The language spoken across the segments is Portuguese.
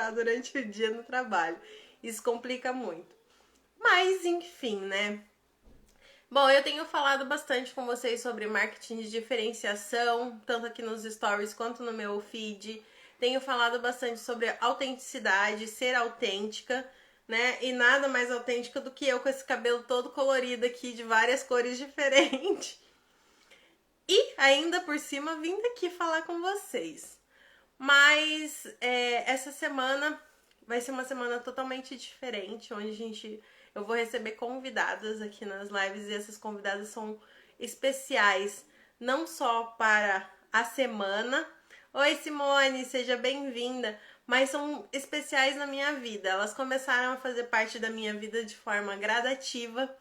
concentrar durante o dia no trabalho. Isso complica muito. Mas, enfim, né? Bom, eu tenho falado bastante com vocês sobre marketing de diferenciação, tanto aqui nos stories quanto no meu feed. Tenho falado bastante sobre autenticidade, ser autêntica, né? E nada mais autêntica do que eu com esse cabelo todo colorido aqui, de várias cores diferentes. E ainda por cima, vim aqui falar com vocês. Mas essa semana vai ser uma semana totalmente diferente, onde eu vou receber convidadas aqui nas lives e essas convidadas são especiais, não só para a semana. Oi, Simone, seja bem-vinda. Mas são especiais na minha vida. Elas começaram a fazer parte da minha vida de forma gradativa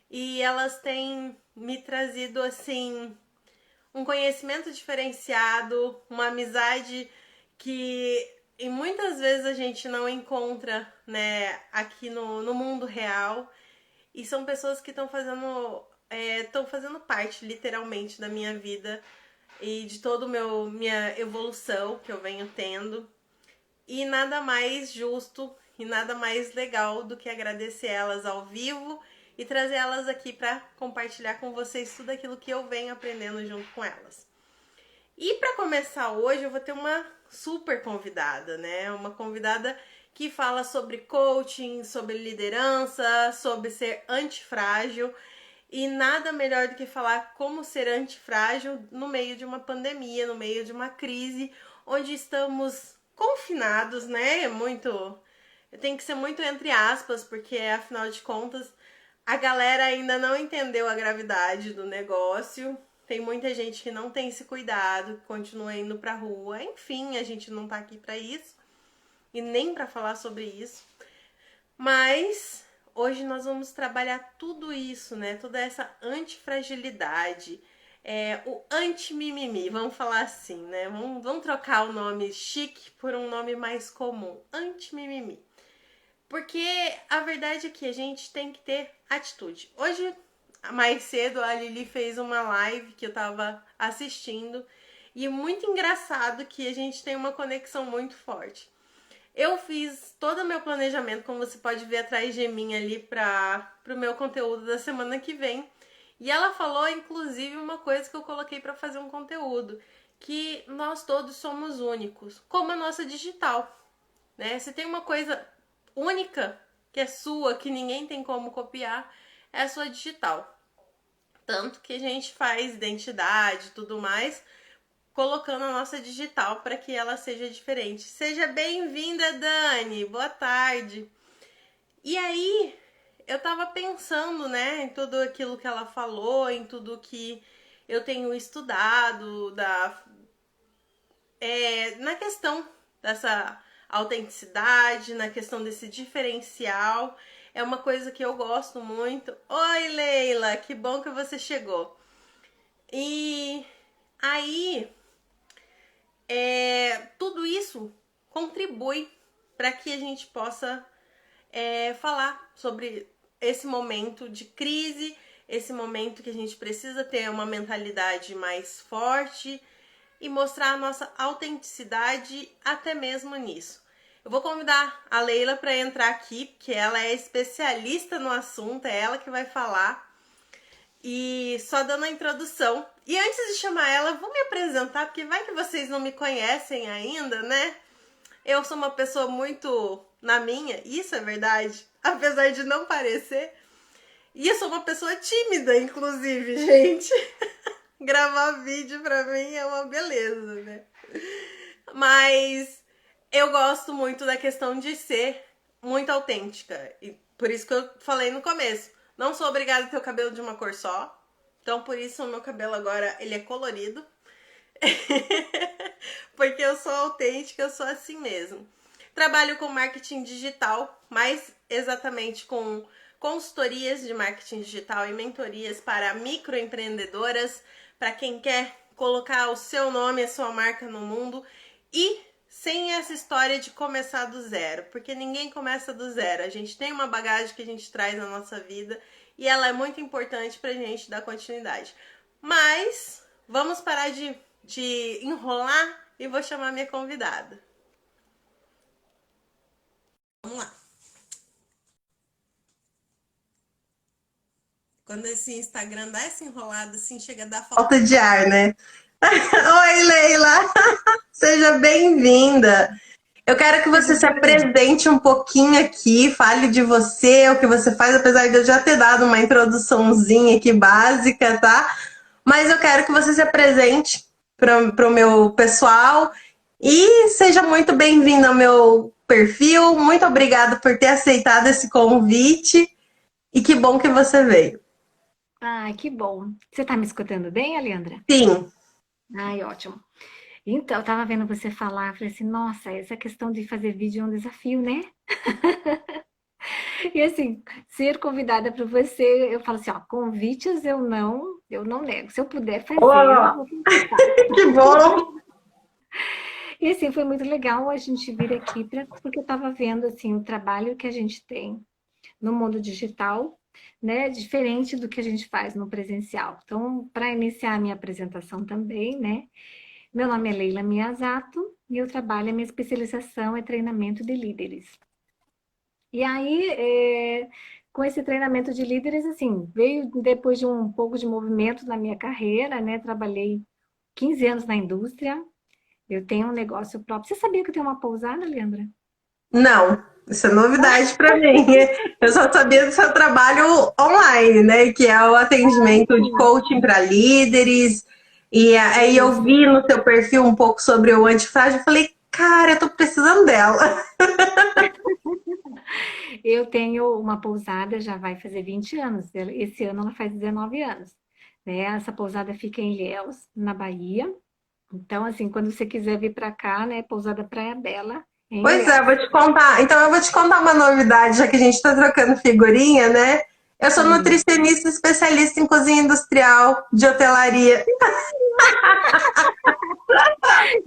e elas têm me trazido, assim, um conhecimento diferenciado, uma amizade que e muitas vezes a gente não encontra, né, aqui no mundo real. E são pessoas que estão fazendo parte, literalmente, da minha vida e de toda minha evolução que eu venho tendo. E nada mais justo e nada mais legal do que agradecer elas ao vivo e trazer elas aqui para compartilhar com vocês tudo aquilo que eu venho aprendendo junto com elas. E para começar hoje eu vou ter uma super convidada, né? Uma convidada que fala sobre coaching, sobre liderança, sobre ser antifrágil. E nada melhor do que falar como ser antifrágil no meio de uma pandemia, no meio de uma crise, onde estamos confinados, né? Tem que ser muito entre aspas, porque afinal de contas a galera ainda não entendeu a gravidade do negócio. Tem muita gente que não tem esse cuidado, que continua indo pra rua. Enfim, a gente não tá aqui pra isso e nem pra falar sobre isso. Mas hoje nós vamos trabalhar tudo isso, né? Toda essa antifragilidade, o anti-mimimi, vamos falar assim, né? Vamos trocar o nome chique por um nome mais comum, anti-mimimi. Porque a verdade é que a gente tem que ter atitude. Hoje, mais cedo, a Lili fez uma live que eu tava assistindo e é muito engraçado que a gente tem uma conexão muito forte. Eu fiz todo o meu planejamento, como você pode ver atrás de mim ali, para o meu conteúdo da semana que vem. E ela falou, inclusive, uma coisa que eu coloquei para fazer um conteúdo, que nós todos somos únicos, como a nossa digital, né? Se tem uma coisa única que é sua, que ninguém tem como copiar, é a sua digital. Tanto que a gente faz identidade e tudo mais, colocando a nossa digital para que ela seja diferente. Seja bem-vinda, Dani! Boa tarde! E aí, eu tava pensando, né, em tudo aquilo que ela falou, em tudo que eu tenho estudado, na questão dessa autenticidade, na questão desse diferencial. É uma coisa que eu gosto muito. Oi, Leila! Que bom que você chegou. E aí, tudo isso contribui para que a gente possa falar sobre esse momento de crise, esse momento que a gente precisa ter uma mentalidade mais forte e mostrar a nossa autenticidade até mesmo nisso. Eu vou convidar a Leila para entrar aqui, porque ela é especialista no assunto, é ela que vai falar. E só dando a introdução. E antes de chamar ela, vou me apresentar, porque vai que vocês não me conhecem ainda, né? Eu sou uma pessoa muito na minha, isso é verdade, apesar de não parecer. E eu sou uma pessoa tímida, inclusive, gente. Gravar vídeo pra mim é uma beleza, né? Mas eu gosto muito da questão de ser muito autêntica. E por isso que eu falei no começo. Não sou obrigada a ter o cabelo de uma cor só. Então, por isso, o meu cabelo agora, ele é colorido. Porque eu sou autêntica, eu sou assim mesmo. Trabalho com marketing digital, mais exatamente com consultorias de marketing digital e mentorias para microempreendedoras, para quem quer colocar o seu nome, a sua marca no mundo e sem essa história de começar do zero, porque ninguém começa do zero. A gente tem uma bagagem que a gente traz na nossa vida e ela é muito importante pra gente dar continuidade. Mas vamos parar de enrolar e vou chamar minha convidada. Quando esse Instagram dá essa enrolada, assim, chega a dar falta de ar, né? Oi, Leila! Seja bem-vinda! Eu quero que você se apresente um pouquinho aqui, fale de você, o que você faz, apesar de eu já ter dado uma introduçãozinha aqui básica, tá? Mas eu quero que você se apresente para o meu pessoal e seja muito bem-vindo ao meu perfil. Muito obrigada por ter aceitado esse convite e que bom que você veio. Ai, que bom. Você tá me escutando bem, Alendra? Sim. Ai, ótimo. Então, eu tava vendo você falar, falei assim, nossa, essa questão de fazer vídeo é um desafio, né? E assim, ser convidada para você, eu falo assim, ó, convites eu não nego. Se eu puder fazer, eu Oh, vou tentar. que bom! E assim, foi muito legal a gente vir aqui porque eu tava vendo assim o trabalho que a gente tem no mundo digital, né, diferente do que a gente faz no presencial. Então, para iniciar a minha apresentação também, né, meu nome é Leila Miyazato e eu trabalho, a minha especialização é treinamento de líderes. E aí, com esse treinamento de líderes, assim, veio depois de um pouco de movimento na minha carreira, né, trabalhei 15 anos na indústria, eu tenho um negócio próprio. Você sabia que eu tenho uma pousada, Leandra? Não, isso é novidade para mim. Eu só sabia do seu trabalho online, né? Que é o atendimento de coaching para líderes. E aí eu Isso. vi no seu perfil um pouco sobre o antifrágil e falei, cara, eu tô precisando dela. Eu tenho uma pousada, já vai fazer 20 anos. Esse ano ela faz 19 anos. Né? Essa pousada fica em Ilhéus, na Bahia. Então, assim, quando você quiser vir para cá, né, Pousada Praia Bela, em Pois é, Ilhéus. vou te contar. Então eu vou te contar uma novidade, já que a gente está trocando figurinha, né? Eu sou Hum. nutricionista especialista em cozinha industrial de hotelaria.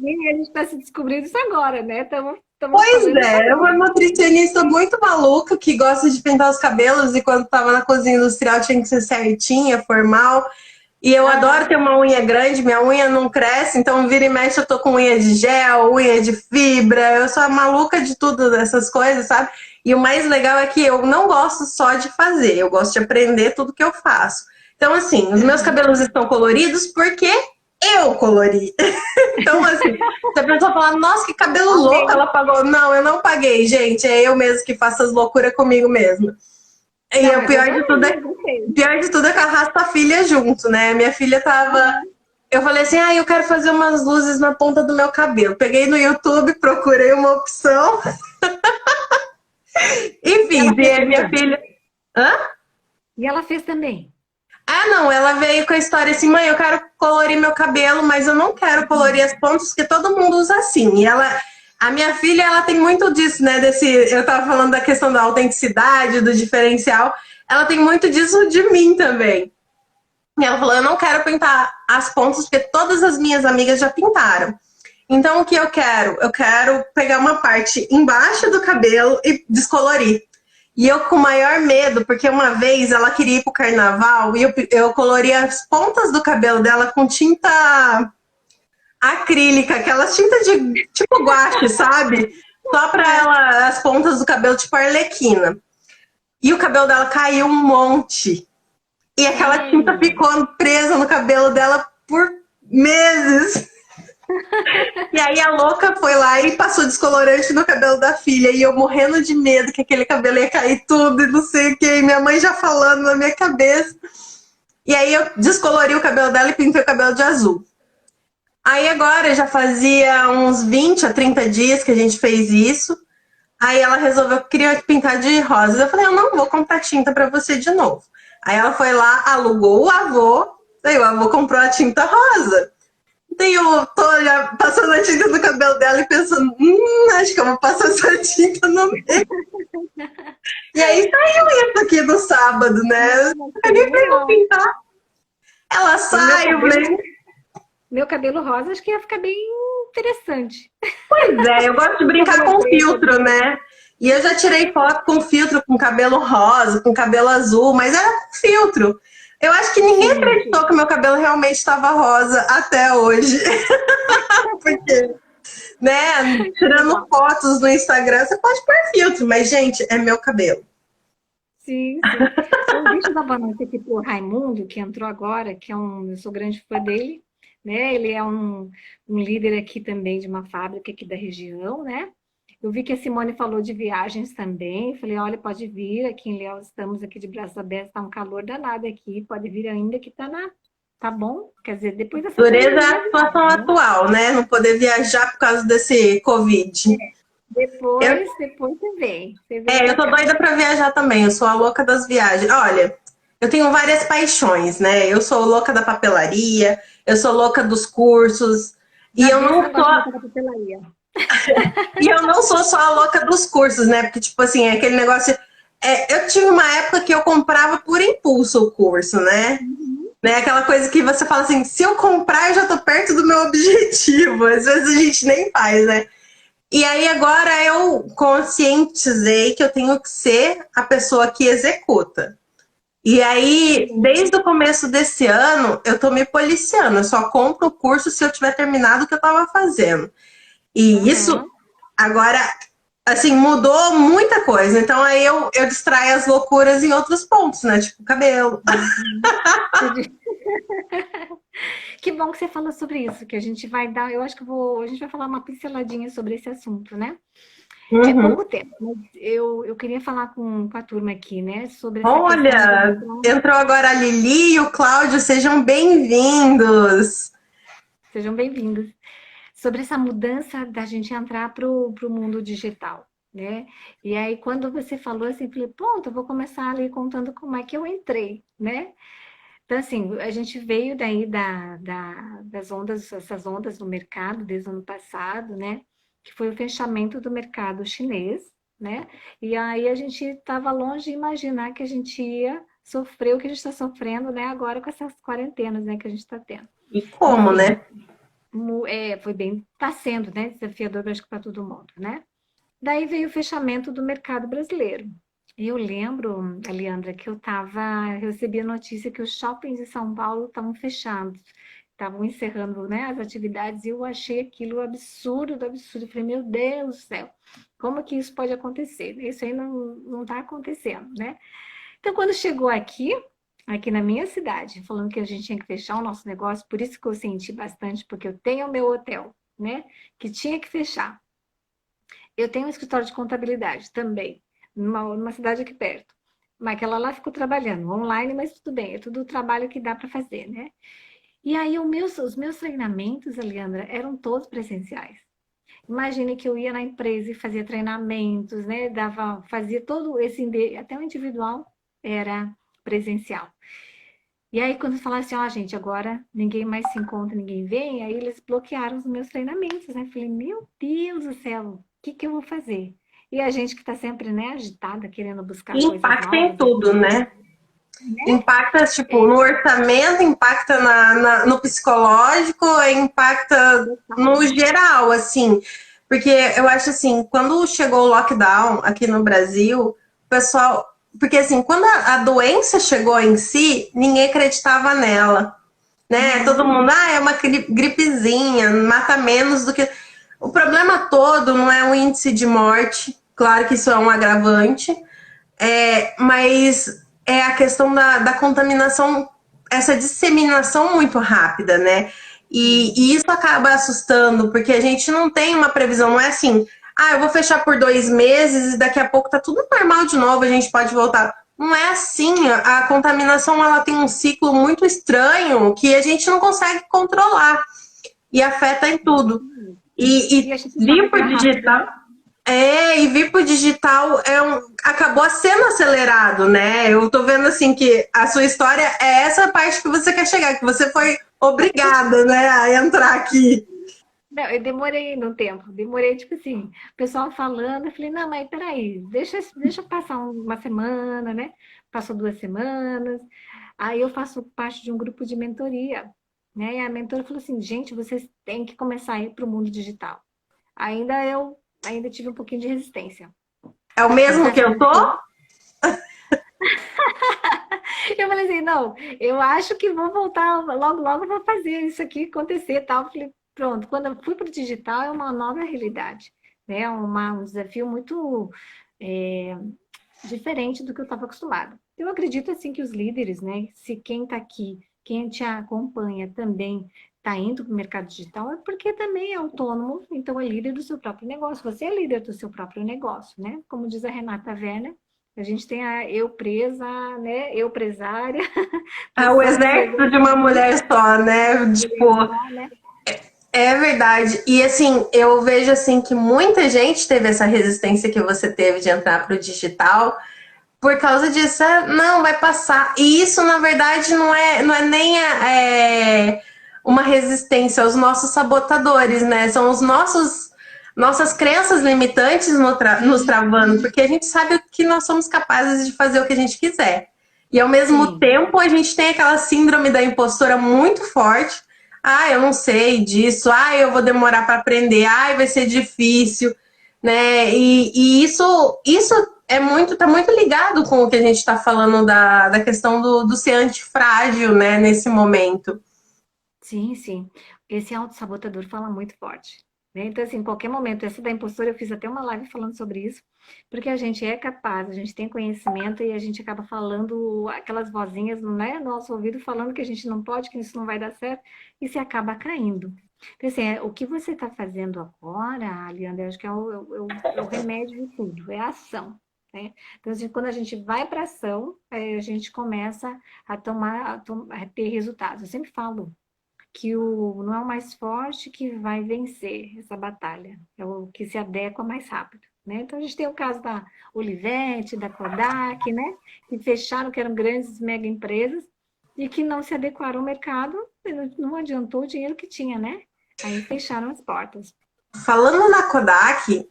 E a gente está se descobrindo isso agora, né? Estamos Pois falando isso é, uma agora. nutricionista muito maluca que gosta de pintar os cabelos e quando tava na cozinha industrial tinha que ser certinha, formal. E eu adoro Aham. ter uma unha grande, minha unha não cresce, então vira e mexe eu tô com unha de gel, unha de fibra, eu sou a maluca de tudo dessas coisas, sabe? E o mais legal é que eu não gosto só de fazer, eu gosto de aprender tudo que eu faço. Então, assim, os meus Aham. cabelos estão coloridos porque eu colori. Então, assim, se a pessoa falar, nossa, que cabelo louco, Alguém. ela pagou. Não, eu não paguei, gente. É eu mesmo que faço as loucuras comigo mesma. E Não, o mas adorei, eu gostei. pior de tudo é que eu arrasto a filha junto, né? Minha filha tava. Aham. Eu falei assim, ah, eu quero fazer umas luzes na ponta do meu cabelo. Peguei no YouTube, procurei uma opção e E ela fiz. E fez aí minha também. filha. Hã? E ela fez também. Ah, não, ela veio com a história assim, mãe, eu quero colorir meu cabelo, mas eu não quero colorir as pontas, porque todo mundo usa assim. E ela, a minha filha, ela tem muito disso, né? Eu tava falando da questão da autenticidade, do diferencial. Ela tem muito disso de mim também. E ela falou, eu não quero pintar as pontas, porque todas as minhas amigas já pintaram. Então, o que eu quero? Eu quero pegar uma parte embaixo do cabelo e descolorir. E eu com maior medo, porque uma vez ela queria ir pro carnaval e eu colori as pontas do cabelo dela com tinta acrílica, aquela tinta de tipo guache, sabe? Só pra ela, as pontas do cabelo tipo arlequina. E o cabelo dela caiu um monte. E aquela tinta Hum. ficou presa no cabelo dela por meses. E aí a louca foi lá e passou descolorante no cabelo da filha. E eu morrendo de medo que aquele cabelo ia cair tudo e não sei o que. E minha mãe já falando na minha cabeça. E aí eu descolori o cabelo dela e pintei o cabelo de azul. Aí agora já fazia uns 20 a 30 dias que a gente fez isso. Aí ela resolveu que queria pintar de rosa. Eu falei, eu não vou comprar tinta pra você de novo. Aí ela foi lá, alugou o avô. Daí o avô comprou a tinta rosa. Daí eu tô já passando a tinta no cabelo dela e pensando, acho que eu vou passar essa tinta no meio. E aí saiu isso aqui no sábado, né? Eu Nossa, que peguei pra eu legal. pintar. Ela O meu sai, eu cabelo, falei, meu cabelo rosa, acho que ia ficar bem interessante. pois é, eu gosto de O brincar cabelo com preto filtro, ali. né? E eu já tirei foto com filtro, com cabelo rosa, com cabelo azul, mas era com filtro. Eu acho que ninguém Sim, acreditou sim. que meu cabelo realmente estava rosa até hoje. Porque, né, Que tirando legal. fotos no Instagram, você pode pôr filtro, mas, gente, é meu cabelo. Sim, sim. Então, deixa eu dar boa noite aqui pro Raimundo, que entrou agora, que é eu sou grande fã dele, né? Ele é um líder aqui também de uma fábrica aqui da região, né? Eu vi que a Simone falou de viagens também. Falei, olha, pode vir aqui em Léus, estamos aqui de braços abertos, tá um calor danado aqui, pode vir ainda que tá bom. Quer dizer, depois dessa Dureza é pandemia, a situação né? atual, né? Não poder viajar por causa desse Covid. Eu, Depois você vem eu para tô cá. doida pra viajar também. Eu sou a louca das viagens. Olha, eu tenho várias paixões, né? Eu sou louca da papelaria, eu sou louca dos cursos, e Já eu vi esse não negócio sou, de botar papelaria. e eu não sou só a louca dos cursos, né? Porque, tipo assim, é aquele negócio. Eu tive uma época que eu comprava por impulso o curso, né? Aquela coisa que você fala assim, se eu comprar, eu já tô perto do meu objetivo. Às vezes a gente nem faz, né? E aí agora eu conscientizei que eu tenho que ser a pessoa que executa. E aí, desde o começo desse ano, eu tô me policiando. Eu só compro o curso se eu tiver terminado o que eu tava fazendo. E isso Aham. agora, assim, mudou muita coisa. Então aí eu distraio as loucuras em outros pontos, né? Tipo cabelo. Uhum. Que bom que você falou sobre isso, que a gente vai dar, eu acho que a gente vai falar uma pinceladinha sobre esse assunto, né? É Uhum. pouco tempo, mas eu queria falar com a turma aqui, né, sobre essa questão de Olha, entrar. entrou agora a Lili e o Cláudio, sejam bem-vindos. Sejam bem-vindos. Sobre essa mudança da gente entrar pro mundo digital, né? E aí, quando você falou assim, eu falei, pronto, eu vou começar ali contando como é que eu entrei, né? Então, assim, a gente veio daí das ondas, essas ondas no mercado desde o ano passado, né? Que foi o fechamento do mercado chinês, né? E aí a gente estava longe de imaginar que a gente ia sofrer o que a gente está sofrendo, né? Agora com essas quarentenas, né? Que a gente está tendo. E como, Enfim, né? foi bem, está sendo, né? Desafiador, acho que para todo mundo, né? Daí veio o fechamento do mercado brasileiro. E eu lembro, Aliandra, que eu recebi a notícia que os shoppings de São Paulo estavam fechados, estavam encerrando, né, as atividades, e eu achei aquilo absurdo, do absurdo. Eu falei, meu Deus do céu, como que isso pode acontecer? Isso aí não está acontecendo, né? Então, quando chegou aqui na minha cidade, falando que a gente tinha que fechar o nosso negócio, por isso que eu senti bastante, porque eu tenho o meu hotel, né, que tinha que fechar. Eu tenho um escritório de contabilidade também, numa cidade aqui perto. Mas aquela lá ficou trabalhando online, mas tudo bem, é tudo o trabalho que dá para fazer, né? E aí os meus treinamentos, Aliandra, eram todos presenciais. Imagine que eu ia na empresa e fazia treinamentos, né? Fazia todo esse, até o individual era presencial. E aí, quando falaram assim, ó, gente, agora ninguém mais se encontra, ninguém vem, aí eles bloquearam os meus treinamentos, né? Falei, meu Deus do céu, o que que eu vou fazer? E a gente que está sempre, né, agitada, querendo buscar coisas Impacta em novas, tudo, né? né? Impacta, tipo, no orçamento, impacta no psicológico, impacta no geral, assim. Porque eu acho assim, quando chegou o lockdown aqui no Brasil, o pessoal. Porque assim, quando a doença chegou em si, ninguém acreditava nela, né? Todo Uhum. mundo, é uma gripezinha, mata menos do que. O problema todo não é o índice de morte, claro que isso é um agravante, mas é a questão da contaminação, essa disseminação muito rápida, né? E isso acaba assustando, porque a gente não tem uma previsão, não é assim, eu vou fechar por 2 meses e daqui a pouco tá tudo normal de novo, a gente pode voltar. Não é assim, a contaminação ela tem um ciclo muito estranho que a gente não consegue controlar e afeta em tudo. E E a gente sabe vir que por era rápido, digital né? e vir pro digital acabou sendo acelerado, né? Eu tô vendo assim que a sua história é essa parte que você quer chegar, que você foi obrigada, né, a entrar aqui. Não, eu demorei no tempo, demorei, tipo assim, o pessoal falando, eu falei, não, mas peraí, deixa passar uma semana, né? Passou 2 semanas, aí eu faço parte de um grupo de mentoria, né? E a mentora falou assim, gente, vocês têm que começar a ir para o mundo digital. Ainda tive um pouquinho de resistência. É o Mas mesmo que assim, eu tô? eu falei assim, não, eu acho que vou voltar, logo, logo vou fazer isso aqui acontecer, e tal. Eu falei, pronto, quando eu fui para o digital é uma nova realidade, né? Um desafio muito, é, diferente do que eu estava acostumada. Eu acredito assim que os líderes, né, se quem está aqui, quem te acompanha também está indo para o mercado digital, é porque também é autônomo, então é líder do seu próprio negócio. Você é líder do seu próprio negócio, né? Como diz a Renata Werner, a gente tem a eu presa, né? Eu presária, É o somos o exército de exército uma mulher só, né? de mulher Tipo, só, né? é verdade. E assim, eu vejo assim que muita gente teve essa resistência que você teve de entrar pro digital por causa disso. Ah, não, vai passar. E isso, na verdade, não é nem uma resistência aos nossos sabotadores, né? São os nossas crenças limitantes nos travando, porque a gente sabe que nós somos capazes de fazer o que a gente quiser. E ao mesmo Sim, tempo, a gente tem aquela síndrome da impostora muito forte. Ah, eu não sei disso. Ah, eu vou demorar para aprender. Ah, vai ser difícil, né? E isso tá muito ligado com o que a gente está falando da questão do ser antifrágil, né, nesse momento. sim, sim. Esse autossabotador fala muito forte, né? Então, assim, em qualquer momento, essa da impostora, eu fiz até uma live falando sobre isso, porque a gente é capaz, a gente tem conhecimento e a gente acaba falando aquelas vozinhas, né, no nosso ouvido, falando que a gente não pode, que isso não vai dar certo, e se acaba caindo. Então, assim, o que você está fazendo agora, Aliandra, eu acho que é o remédio de tudo, é a ação. Né? Então, assim, quando a gente vai para ação, a gente começa a ter resultados. Eu sempre falo que não é o mais forte que vai vencer essa batalha, é o que se adequa mais rápido. Né? Então a gente tem o caso da Olivetti, da Kodak, né? Que fecharam, que eram grandes mega empresas, e que não se adequaram ao mercado, não adiantou o dinheiro que tinha, né? Aí fecharam as portas. Falando na Kodak,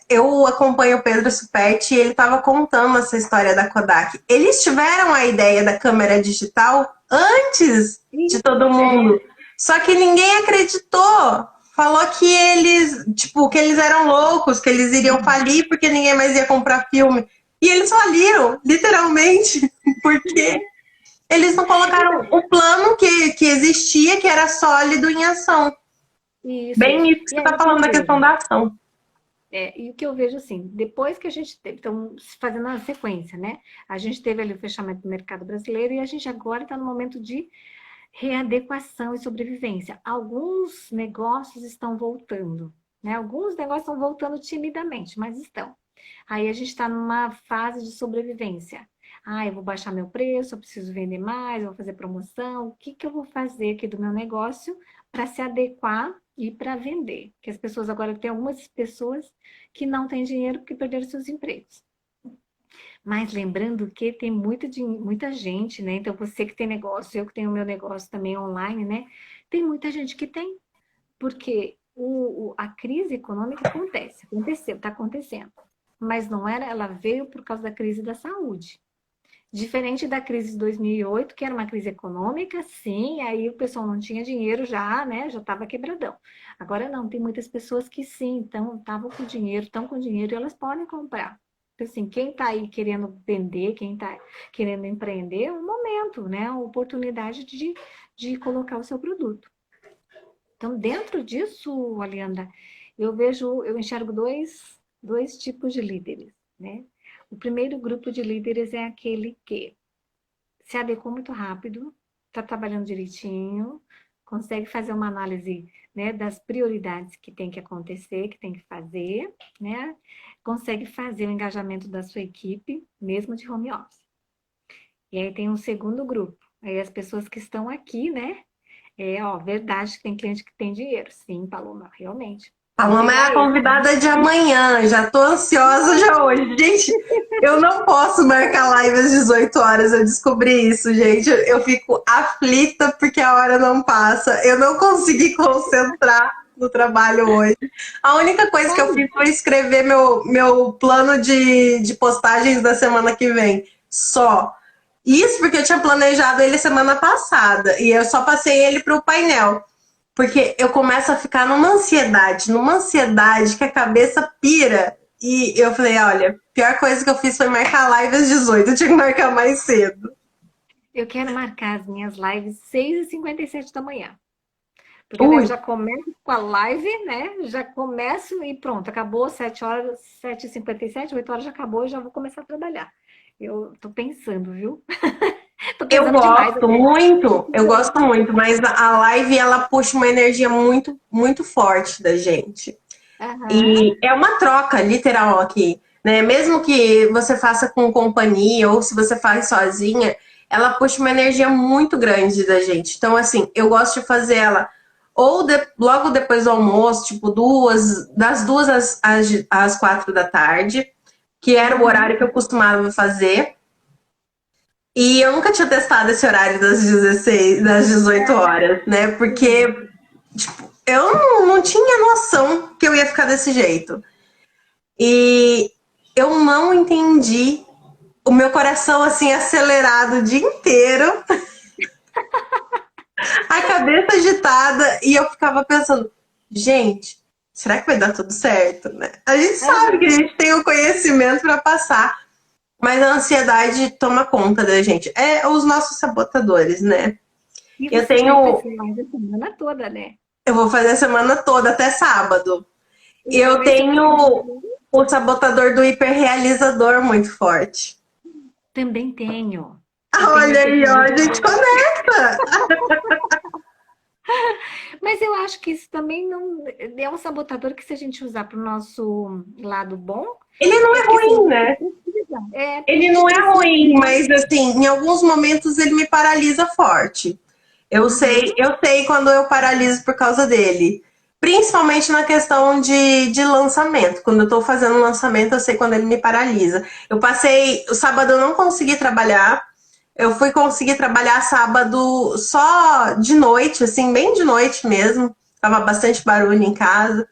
eu acompanho o Pedro Superti e ele estava contando essa história da Kodak. Eles tiveram a ideia da câmera digital antes de todo É, mundo, só que ninguém acreditou. Falou que que eles eram loucos, que eles iriam falir porque ninguém mais ia comprar filme. E eles faliram, literalmente, porque eles não colocaram o plano que existia, que era sólido, em ação. isso. Bem isso que E você aí está o que eu falando da questão vejo? da ação. E o que eu vejo assim, depois que a gente teve, então, fazendo a sequência, né? A gente teve ali o fechamento do mercado brasileiro e a gente agora está no momento de readequação e sobrevivência. Alguns negócios estão voltando, né? Alguns negócios estão voltando timidamente, mas estão. Aí a gente está numa fase de sobrevivência. Ah, eu vou baixar meu preço, eu preciso vender mais, eu vou fazer promoção. O que que eu vou fazer aqui do meu negócio para se adequar e para vender? Porque as pessoas agora tem algumas pessoas que não têm dinheiro porque perderam seus empregos. Mas lembrando que tem muita gente, né? Então, você que tem negócio, eu que tenho meu negócio também online, né? Tem muita gente que tem, porque a crise econômica aconteceu, está acontecendo. Mas não era, ela veio por causa da crise da saúde. Diferente da crise de 2008, que era uma crise econômica, sim, aí o pessoal não tinha dinheiro já, né? Já estava quebradão. Agora não, tem muitas pessoas que sim, então estavam com dinheiro, estão com dinheiro e elas podem comprar. Então, assim, quem está aí querendo vender, quem está querendo empreender, é um momento, né? A oportunidade de colocar o seu produto. Então, dentro disso, Alianda, eu enxergo dois tipos de líderes, né? O primeiro grupo de líderes é aquele que se adequou muito rápido, está trabalhando direitinho, consegue fazer uma análise, né, das prioridades que tem que acontecer, que tem que fazer, né? Consegue fazer o engajamento da sua equipe, mesmo de home office. E aí tem um segundo grupo, aí as pessoas que estão aqui, né? Verdade que tem cliente que tem dinheiro. Sim, Paloma, realmente. A Vou mamãe é pegar a esse, né? convidada de amanhã, já tô ansiosa já hoje. Gente, eu não posso marcar live às 18 horas, eu descobri isso, gente. Eu fico aflita porque a hora não passa. Eu não consegui concentrar no trabalho hoje. A única coisa que eu Sabe? fiz foi escrever meu plano de postagens da semana que vem. Só. Isso porque eu tinha planejado ele semana passada e eu só passei ele para o painel. Porque eu começo a ficar numa ansiedade que a cabeça pira. E eu falei, olha, a pior coisa que eu fiz foi marcar live às 18, eu tinha que marcar mais cedo. Eu quero marcar as minhas lives 6h57 da manhã. Porque daí eu Ui, já começo com a live, né? Já começo e pronto, acabou 7 horas, 7h57, 8 horas já acabou, eu já vou começar a trabalhar. Eu tô pensando, viu? Tô pensando demais até. eu gosto muito, mas a live ela puxa uma energia muito, muito forte da gente. Aham. E é uma troca literal aqui, né? Mesmo que você faça com companhia ou se você faz sozinha, ela puxa uma energia muito grande da gente. Então, assim, eu gosto de fazer ela logo depois do almoço, tipo das 2 às 4 da tarde, que era o Uhum. horário que eu costumava fazer. E eu nunca tinha testado esse horário das 18 horas, né? Porque Sim. eu não tinha noção que eu ia ficar desse jeito. E eu não entendi o meu coração assim acelerado o dia inteiro, a cabeça agitada, e eu ficava pensando, gente, será que vai dar tudo certo, né? A gente sabe que a Aham. gente tem o conhecimento para passar, mas a ansiedade toma conta da gente. É os nossos sabotadores, né? E Eu você vai tenho, fazer live a semana toda, né? eu vou fazer a semana toda até sábado. E Eu vou eu ver se eu tenho consigo. o sabotador do hiperrealizador muito forte. Também tenho. Eu tenho Olha esse aí, ó, a equilíbrio. gente conecta. Mas eu acho que isso também não é um sabotador que se a gente usar para o nosso lado bom, Ele não é é porque assim, ruim, a gente né? precisa. É, porque a Ele gente não é precisa ruim, criar. mas assim, em alguns momentos ele me paralisa forte. Uhum. Eu sei quando eu paraliso por causa dele. Principalmente na questão de lançamento. Quando eu tô fazendo um lançamento, eu sei quando ele me paralisa. Eu passei. O sábado eu não consegui trabalhar. Eu fui conseguir trabalhar sábado só de noite, assim, bem de noite mesmo. Tava bastante barulho em casa.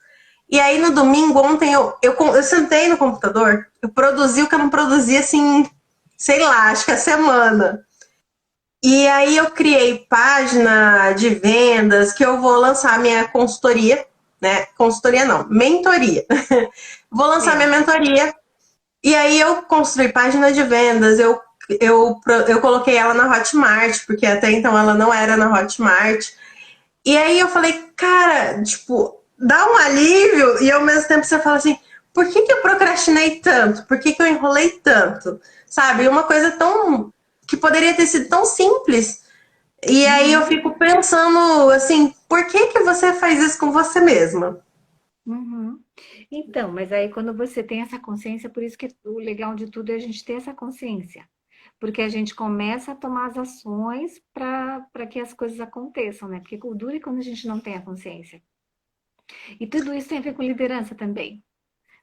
E aí no domingo, ontem, eu sentei no computador, eu produzi o que eu não produzia assim, sei lá, acho que a semana. E aí eu criei página de vendas que eu vou lançar minha consultoria, né? Consultoria não, mentoria. Vou lançar minha É. mentoria. E aí eu construí página de vendas, eu coloquei ela na Hotmart, porque até então ela não era na Hotmart. E aí eu falei, cara, tipo, dá um alívio e ao mesmo tempo você fala assim, por que que eu procrastinei tanto? Por que que eu enrolei tanto? Sabe? Uma coisa tão que poderia ter sido tão simples. E aí eu Uhum. fico pensando assim, por que que você faz isso com você mesma? Uhum. Então, mas aí quando você tem essa consciência, por isso que o legal de tudo é a gente ter essa consciência. Porque a gente começa a tomar as ações para que as coisas aconteçam, né? Porque o duro é quando a gente não tem a consciência. E tudo isso tem a ver com liderança também.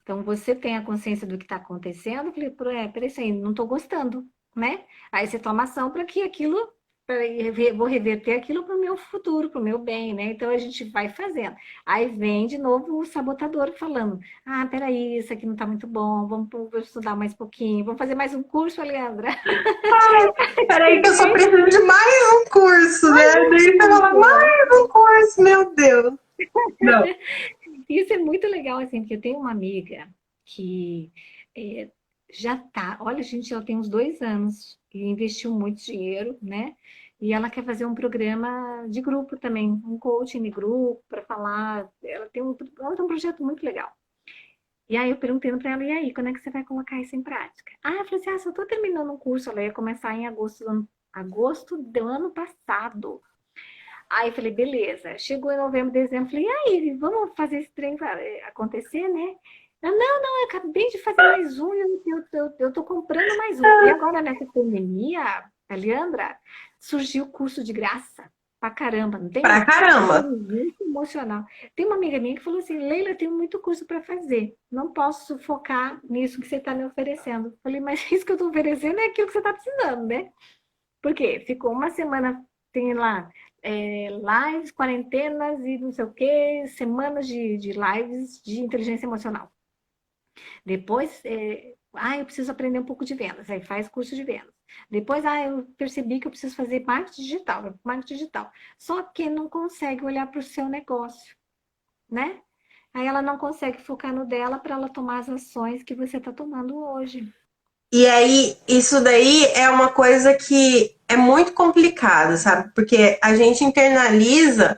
Então, você tem a consciência do que está acontecendo, falei, peraí, isso aí, não estou gostando, né? Aí você toma ação para que aquilo, vou reverter aquilo para o meu futuro, para o meu bem, né? Então, a gente vai fazendo. Aí vem de novo o sabotador falando, peraí, isso aqui não está muito bom, vamos estudar mais um pouquinho, vamos fazer mais um curso, Leandra. Peraí que eu só Vem preciso de mais um curso, né? mais um Daí você fala, curso. mais um curso, meu Deus. Não. Isso é muito legal, assim, porque eu tenho uma amiga que é, já tá, olha, gente, ela tem uns 2 anos e investiu muito dinheiro, né? E ela quer fazer um programa de grupo também, um coaching de grupo para falar. Ela tem um projeto muito legal. E aí eu perguntando para ela, e aí, quando é que você vai colocar isso em prática? Eu falei assim, só tô terminando um curso, ela ia começar em agosto do ano passado. Aí eu falei, beleza. Chegou em novembro, dezembro, falei, e aí, vamos fazer esse trem acontecer, né? Não, eu acabei de fazer mais um e eu tô comprando mais um. E agora, nessa pandemia, a Leandra, surgiu o curso de graça pra caramba, não tem? Pra caramba. Inteligência emocional. Tem uma amiga minha que falou assim, Leila, eu tenho muito curso para fazer. Não posso focar nisso que você está me oferecendo. Eu falei, mas isso que eu estou oferecendo é aquilo que você está precisando, né? Por quê? Ficou uma semana, tem lá, lives, quarentenas e não sei o quê, semanas de lives de inteligência emocional. Depois, eu preciso aprender um pouco de vendas, aí faz curso de vendas. Depois, eu percebi que eu preciso fazer marketing digital. Só que não consegue olhar para o seu negócio, né? Aí ela não consegue focar no dela para ela tomar as ações que você está tomando hoje. E aí, isso daí é uma coisa que é muito complicado, sabe? Porque a gente internaliza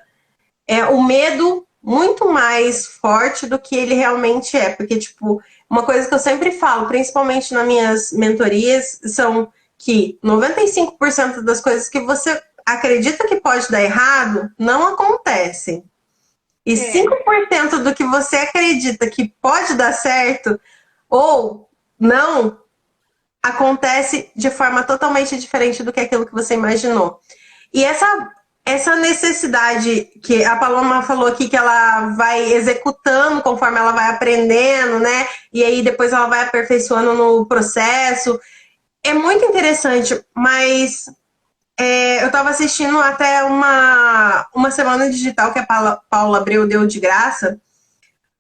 o medo muito mais forte do que ele realmente é. Porque, tipo, uma coisa que eu sempre falo, principalmente nas minhas mentorias, são que 95% das coisas que você acredita que pode dar errado, não acontecem. E 5% do que você acredita que pode dar certo ou não, acontece de forma totalmente diferente do que aquilo que você imaginou. E essa necessidade que a Paloma falou aqui, que ela vai executando conforme ela vai aprendendo, né? E aí depois ela vai aperfeiçoando no processo. É muito interessante, mas eu estava assistindo até uma semana digital que a Paula Abreu deu de graça,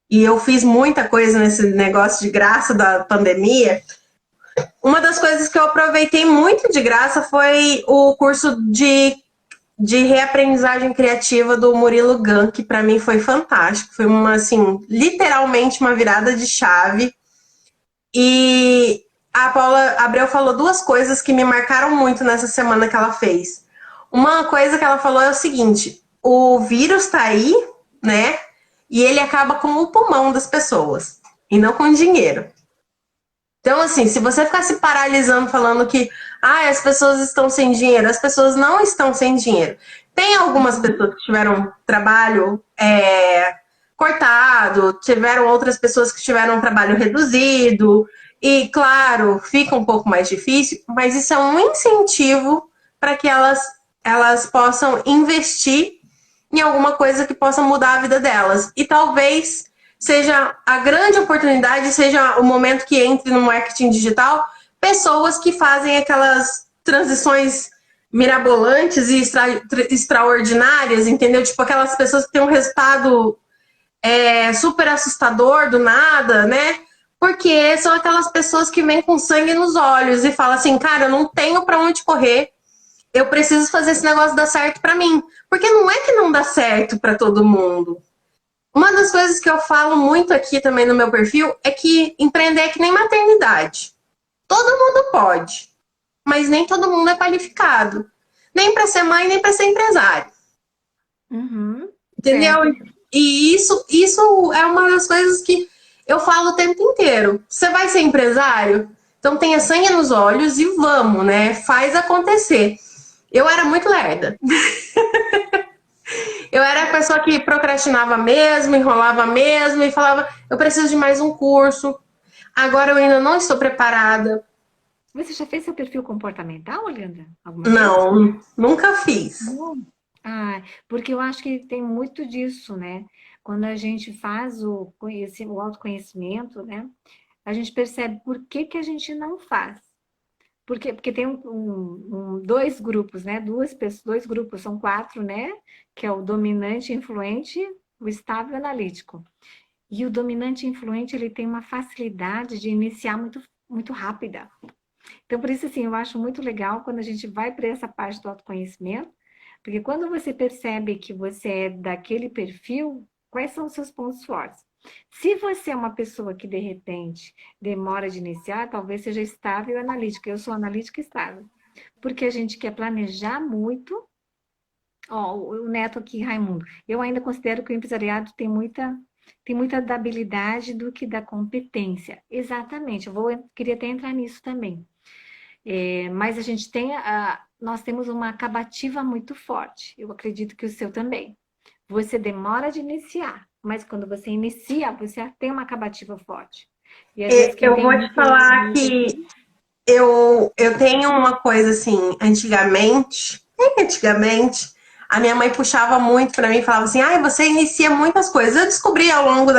e eu fiz muita coisa nesse negócio de graça da pandemia. Uma das coisas que eu aproveitei muito de graça foi o curso de reaprendizagem criativa do Murilo Gun, que para mim foi fantástico. Foi assim, literalmente uma virada de chave. E a Paula Abreu falou duas coisas que me marcaram muito nessa semana que ela fez. Uma coisa que ela falou é o seguinte: o vírus tá aí, né? E ele acaba com o pulmão das pessoas, e não com o dinheiro. Então, assim, se você ficar se paralisando falando que as pessoas estão sem dinheiro, as pessoas não estão sem dinheiro. Tem algumas pessoas que tiveram trabalho cortado, tiveram outras pessoas que tiveram um trabalho reduzido, e, claro, fica um pouco mais difícil, mas isso é um incentivo para que elas possam investir em alguma coisa que possa mudar a vida delas. E talvez seja a grande oportunidade, seja o momento que entre no marketing digital, pessoas que fazem aquelas transições mirabolantes e extraordinárias, entendeu? Tipo aquelas pessoas que têm um resultado super assustador do nada, né? Porque são aquelas pessoas que vêm com sangue nos olhos e falam assim, cara, eu não tenho para onde correr, eu preciso fazer esse negócio dar certo para mim. Porque não é que não dá certo para todo mundo. Uma das coisas que eu falo muito aqui também no meu perfil é que empreender é que nem maternidade. Todo mundo pode, mas nem todo mundo é qualificado. Nem para ser mãe, nem para ser empresário. Uhum, entendeu? certo. E isso é uma das coisas que eu falo o tempo inteiro. Você vai ser empresário? Então tenha sangue nos olhos e vamos, né? Faz acontecer. Eu era muito lerda. Eu era a pessoa que procrastinava mesmo, enrolava mesmo e falava, eu preciso de mais um curso. Agora eu ainda não estou preparada. Você já fez seu perfil comportamental, Leandra? Alguma vez? Não, nunca fiz. Não. Porque eu acho que tem muito disso, né? Quando a gente faz o autoconhecimento, né? A gente percebe por que que a gente não faz. Porque tem dois grupos, né? Duas pessoas, dois grupos, são quatro, né? Que é o dominante, influente, o estável e o analítico. E o dominante influente, ele tem uma facilidade de iniciar muito, muito rápida. Então, por isso, assim, eu acho muito legal quando a gente vai para essa parte do autoconhecimento, porque quando você percebe que você é daquele perfil, quais são os seus pontos fortes? Se você é uma pessoa que, de repente, demora de iniciar, talvez seja estável e analítica. Eu sou analítica e estável. Porque a gente quer planejar muito. Ó, o Neto aqui, Raimundo. Eu ainda considero que o empresariado tem muita da habilidade do que da competência. Exatamente. Queria até entrar nisso também. Mas a gente nós temos uma acabativa muito forte. Eu acredito que o seu também. Você demora de iniciar, mas quando você inicia, você tem uma acabativa forte. E às vezes Eu vou te falar que eu tenho uma coisa assim, antigamente, a minha mãe puxava muito pra mim e falava assim, você inicia muitas coisas. Eu descobri ao longo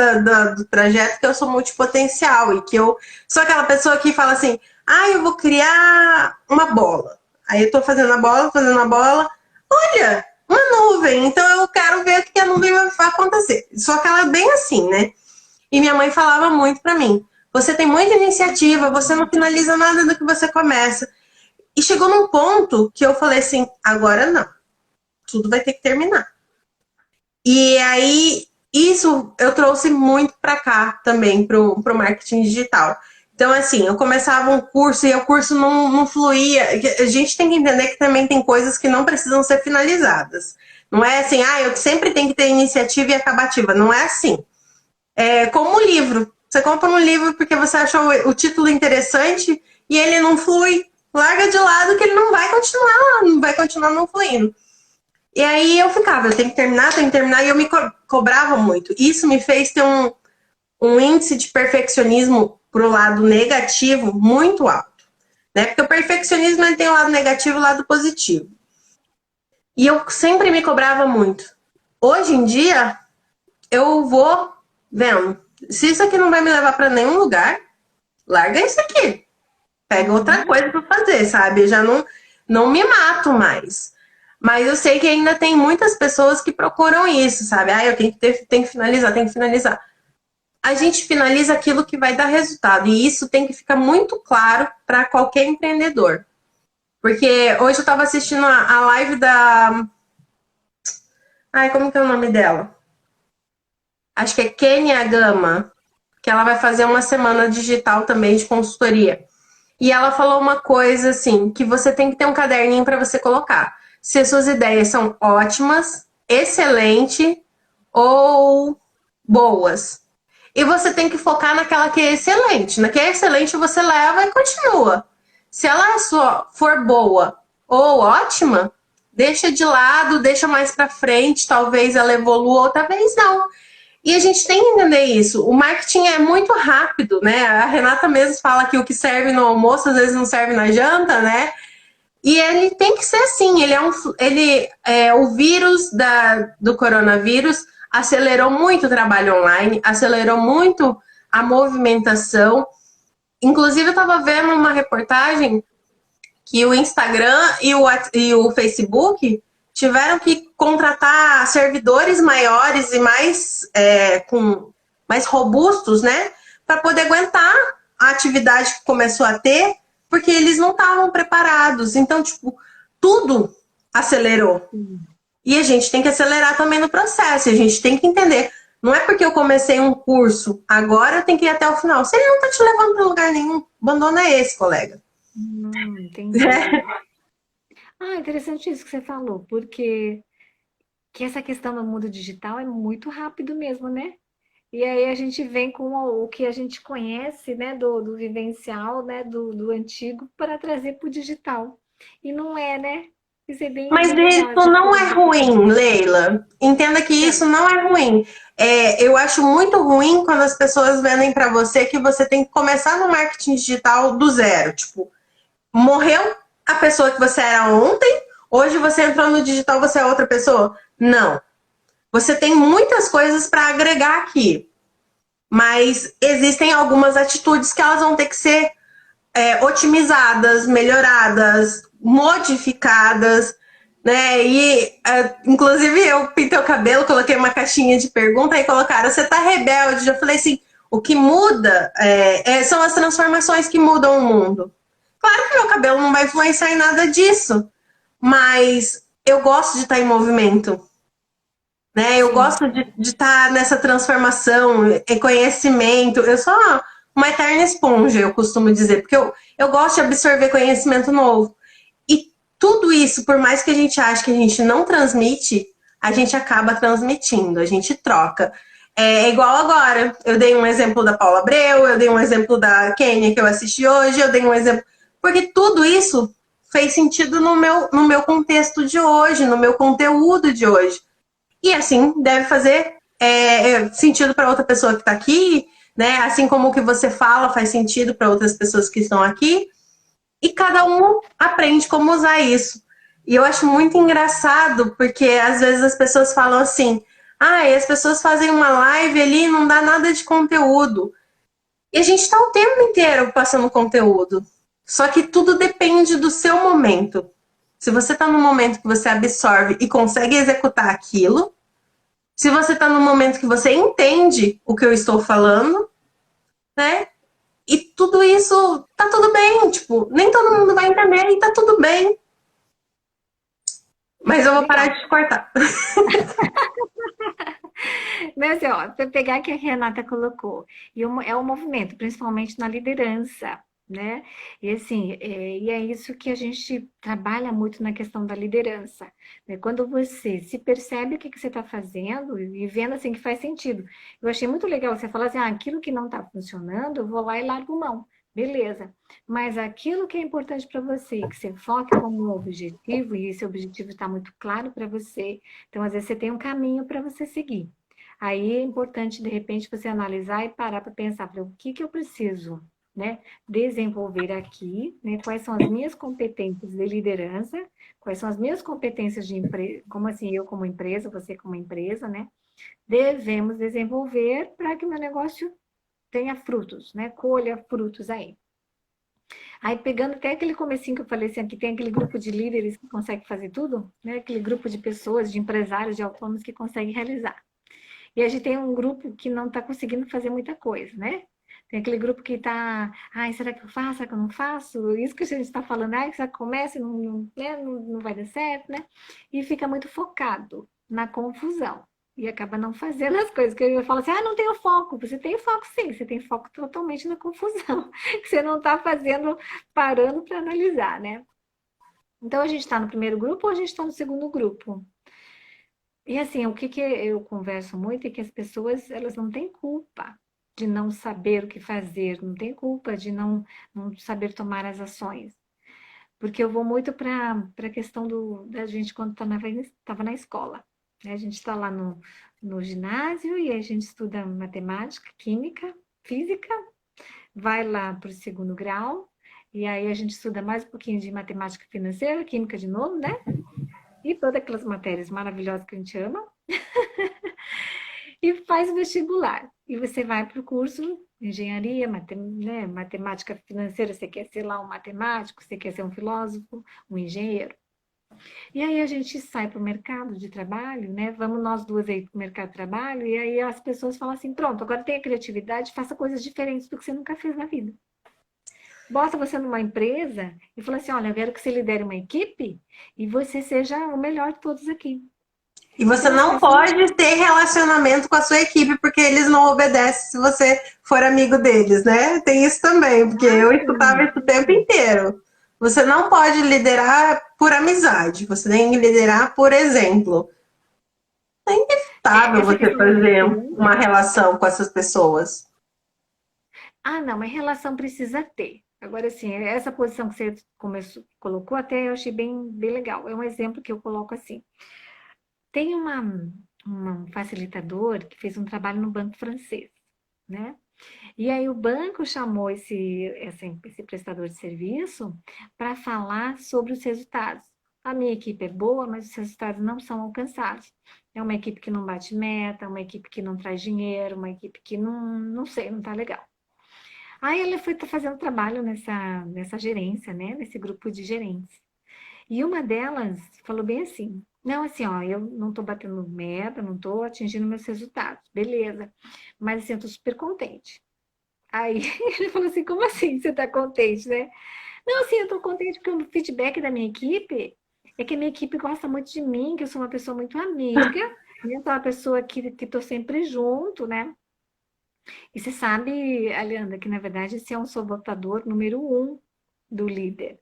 do trajeto que eu sou multipotencial e que eu sou aquela pessoa que fala assim, eu vou criar uma bola. Aí eu tô fazendo a bola, olha, uma nuvem, então eu quero ver o que a nuvem vai acontecer. Sou aquela bem assim, né? E minha mãe falava muito pra mim, você tem muita iniciativa, você não finaliza nada do que você começa. E chegou num ponto que eu falei assim, agora não. Tudo vai ter que terminar. E aí, isso eu trouxe muito pra cá também, pro marketing digital. Então, assim, eu começava um curso e o curso não fluía. A gente tem que entender que também tem coisas que não precisam ser finalizadas. Não é assim, eu sempre tenho que ter iniciativa e acabativa. Não é assim. É como um livro. Você compra um livro porque você achou o título interessante e ele não flui. Larga de lado que ele não vai continuar não fluindo. E aí eu ficava, eu tenho que terminar, e eu me cobrava muito. Isso me fez ter um índice de perfeccionismo pro lado negativo muito alto, né? Porque o perfeccionismo ele tem o lado negativo e o lado positivo. E eu sempre me cobrava muito. Hoje em dia, eu vou vendo. Se isso aqui não vai me levar para nenhum lugar, larga isso aqui. Pega outra coisa para fazer, sabe? Eu já não me mato mais. Mas eu sei que ainda tem muitas pessoas que procuram isso, sabe? Eu tenho que finalizar, tenho que finalizar. A gente finaliza aquilo que vai dar resultado. E isso tem que ficar muito claro para qualquer empreendedor. Porque hoje eu estava assistindo a live da. Como que é o nome dela? Acho que é Kenia Gama, que ela vai fazer uma semana digital também de consultoria. E ela falou uma coisa assim, que você tem que ter um caderninho para você colocar. Se as suas ideias são ótimas, excelente ou boas. E você tem que focar naquela que é excelente. Na que é excelente você leva e continua. Se ela for boa ou ótima, deixa de lado, deixa mais para frente, talvez ela evolua ou talvez não. E a gente tem que entender isso. O marketing é muito rápido, né? A Renata mesmo fala que o que serve no almoço às vezes não serve na janta, né? E ele tem que ser assim. O vírus do coronavírus acelerou muito o trabalho online, acelerou muito a movimentação. Inclusive, eu estava vendo uma reportagem que o Instagram e o Facebook tiveram que contratar servidores maiores e mais robustos, né? Para poder aguentar a atividade que começou a ter, porque eles não estavam preparados. Então, tudo acelerou. E a gente tem que acelerar também no processo. A gente tem que entender. Não é porque eu comecei um curso, agora eu tenho que ir até o final. Se ele não está te levando para lugar nenhum, abandona esse, colega. Entendi. Interessante isso que você falou, porque essa questão do mundo digital é muito rápido mesmo, né? E aí a gente vem com o que a gente conhece, né, do vivencial, né, do antigo, para trazer para o digital. E não é, né? Isso é Mas bem legal, isso essa não é coisa. ruim, Leila. Entenda que isso não é ruim. Eu acho muito ruim quando as pessoas vendem para você que você tem que começar no marketing digital do zero. Tipo, morreu a pessoa que você era ontem, hoje você entrou no digital, você é outra pessoa. Não. Você tem muitas coisas para agregar aqui. Mas existem algumas atitudes que elas vão ter que ser otimizadas, melhoradas, modificadas, né? Inclusive, eu pintei o cabelo, coloquei uma caixinha de pergunta e colocaram: você tá rebelde? Eu falei assim: o que muda são as transformações que mudam o mundo. Claro que meu cabelo não vai influenciar em nada disso, mas eu gosto de estar em movimento, né? Eu Sim. gosto de estar nessa transformação, conhecimento. Eu sou uma eterna esponja, eu costumo dizer, porque eu gosto de absorver conhecimento novo. E tudo isso, por mais que a gente ache que a gente não transmite, a gente acaba transmitindo, a gente troca. É igual agora. Eu dei um exemplo da Paula Abreu, eu dei um exemplo da Kênia que eu assisti hoje, eu dei um exemplo. Porque tudo isso fez sentido no meu contexto de hoje, no meu conteúdo de hoje. E assim deve fazer sentido para outra pessoa que está aqui, né? Assim como o que você fala faz sentido para outras pessoas que estão aqui. E cada um aprende como usar isso. E eu acho muito engraçado, porque às vezes as pessoas falam assim: as pessoas fazem uma live ali e não dá nada de conteúdo. E a gente está o tempo inteiro passando conteúdo. Só que tudo depende do seu momento. Se você está no momento que você absorve e consegue executar aquilo, se você está no momento que você entende o que eu estou falando, né? E tudo isso tá tudo bem, tipo, nem todo mundo vai entender e tá tudo bem. Mas eu vou parar Legal. de te cortar. Mas assim, para pegar que a Renata colocou, é um movimento, principalmente na liderança, né? E assim, e é isso que a gente trabalha muito na questão da liderança, né? Quando você se percebe o que que você está fazendo e vendo assim que faz sentido. Eu achei muito legal você falar assim, ah, aquilo que não está funcionando, eu vou lá e largo mão. Beleza. Mas aquilo que é importante para você, que você foque como um objetivo, e esse objetivo está muito claro para você, então às vezes você tem um caminho para você seguir. Aí é importante, de repente, você analisar e parar para pensar, o que que eu preciso, né, desenvolver aqui, né, quais são as minhas competências de liderança, quais são as minhas competências de empresa, como assim, eu como empresa, você como empresa, né, devemos desenvolver para que o meu negócio tenha frutos, né, colha frutos aí. Aí pegando até aquele comecinho que eu falei assim, que tem aquele grupo de líderes que consegue fazer tudo, né, aquele grupo de pessoas, de empresários, de autônomos que conseguem realizar. E a gente tem um grupo que não está conseguindo fazer muita coisa, né? Tem aquele grupo que está, ai, será que eu faço, será que eu não faço? Isso que a gente está falando, ai, será que começa e não vai dar certo, né? E fica muito focado na confusão. E acaba não fazendo as coisas. Que eu falo assim, ah, não tenho foco. Você tem foco sim, você tem foco totalmente na confusão. Que você não está fazendo, parando para analisar, né? Então a gente está no primeiro grupo ou a gente está no segundo grupo? E assim, o que que eu converso muito é que as pessoas, elas não têm culpa de não saber o que fazer, não tem culpa de não saber tomar as ações. Porque eu vou muito para a questão da gente quando estava na escola, né? A gente está lá no ginásio e a gente estuda matemática, química, física, vai lá para o segundo grau, e aí a gente estuda mais um pouquinho de matemática financeira, química de novo, né? E todas aquelas matérias maravilhosas que a gente ama, e faz o vestibular. E você vai para o curso engenharia, né, matemática financeira, você quer ser lá um matemático, você quer ser um filósofo, um engenheiro. E aí a gente sai para o mercado de trabalho, né? Vamos nós duas aí para o mercado de trabalho, e aí as pessoas falam assim: pronto, agora tem a criatividade, faça coisas diferentes do que você nunca fez na vida. Bota você numa empresa e fala assim: olha, eu quero que você lidere uma equipe e você seja o melhor de todos aqui. E você Então as não pessoas. pode ter relacionamento com a sua equipe, porque eles não obedecem se você for amigo deles, né? Tem isso também, porque Ah, eu escutava sim, isso o tempo sim. inteiro. Você não pode liderar por amizade, você tem que liderar por exemplo. É inevitável Essa você questão da fazer uma liderança. relação com essas pessoas. Ah, não, mas relação precisa ter. Agora, assim, essa posição que você colocou, até eu achei bem legal. É um exemplo que eu coloco assim. Tem um facilitador que fez um trabalho no banco francês, né? E aí o banco chamou esse prestador de serviço para falar sobre os resultados. A minha equipe é boa, mas os resultados não são alcançados. É uma equipe que não bate meta, uma equipe que não traz dinheiro, uma equipe que não sei, não está legal. Aí ela foi fazendo trabalho nessa gerência, né? Nesse grupo de gerentes. E uma delas falou bem assim: não, assim, ó, eu não estou batendo meta, não estou atingindo meus resultados, beleza. Mas assim, eu estou super contente. Aí ele falou assim: como assim você está contente, né? Não, assim, eu estou contente porque o feedback da minha equipe é que a minha equipe gosta muito de mim, que eu sou uma pessoa muito amiga, né? Sou uma pessoa que estou sempre junto, né? E você sabe, Alianda, que na verdade esse é um sabotador número um do líder.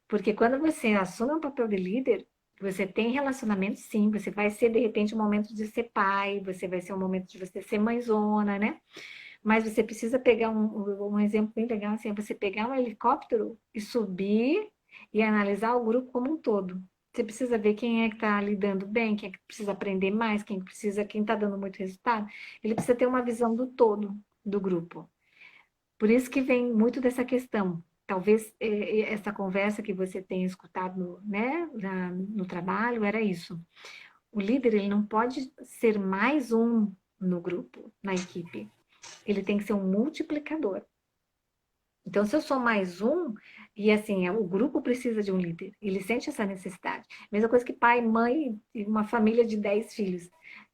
Porque quando você assume um papel de líder, você tem relacionamento, sim. Você vai ser, de repente, um momento de ser pai, você vai ser um momento de você ser mãezona, né? Mas você precisa pegar um exemplo bem legal, assim, é você pegar um helicóptero e subir e analisar o grupo como um todo. Você precisa ver quem é que está lidando bem, quem é que precisa aprender mais, quem está dando muito resultado. Ele precisa ter uma visão do todo do grupo. Por isso que vem muito dessa questão. Talvez essa conversa que você tenha escutado, né, no trabalho era isso. O líder ele não pode ser mais um no grupo, na equipe. Ele tem que ser um multiplicador. Então, se eu sou mais um, e assim, o grupo precisa de um líder, ele sente essa necessidade. Mesma coisa que pai, mãe e uma família de 10 filhos.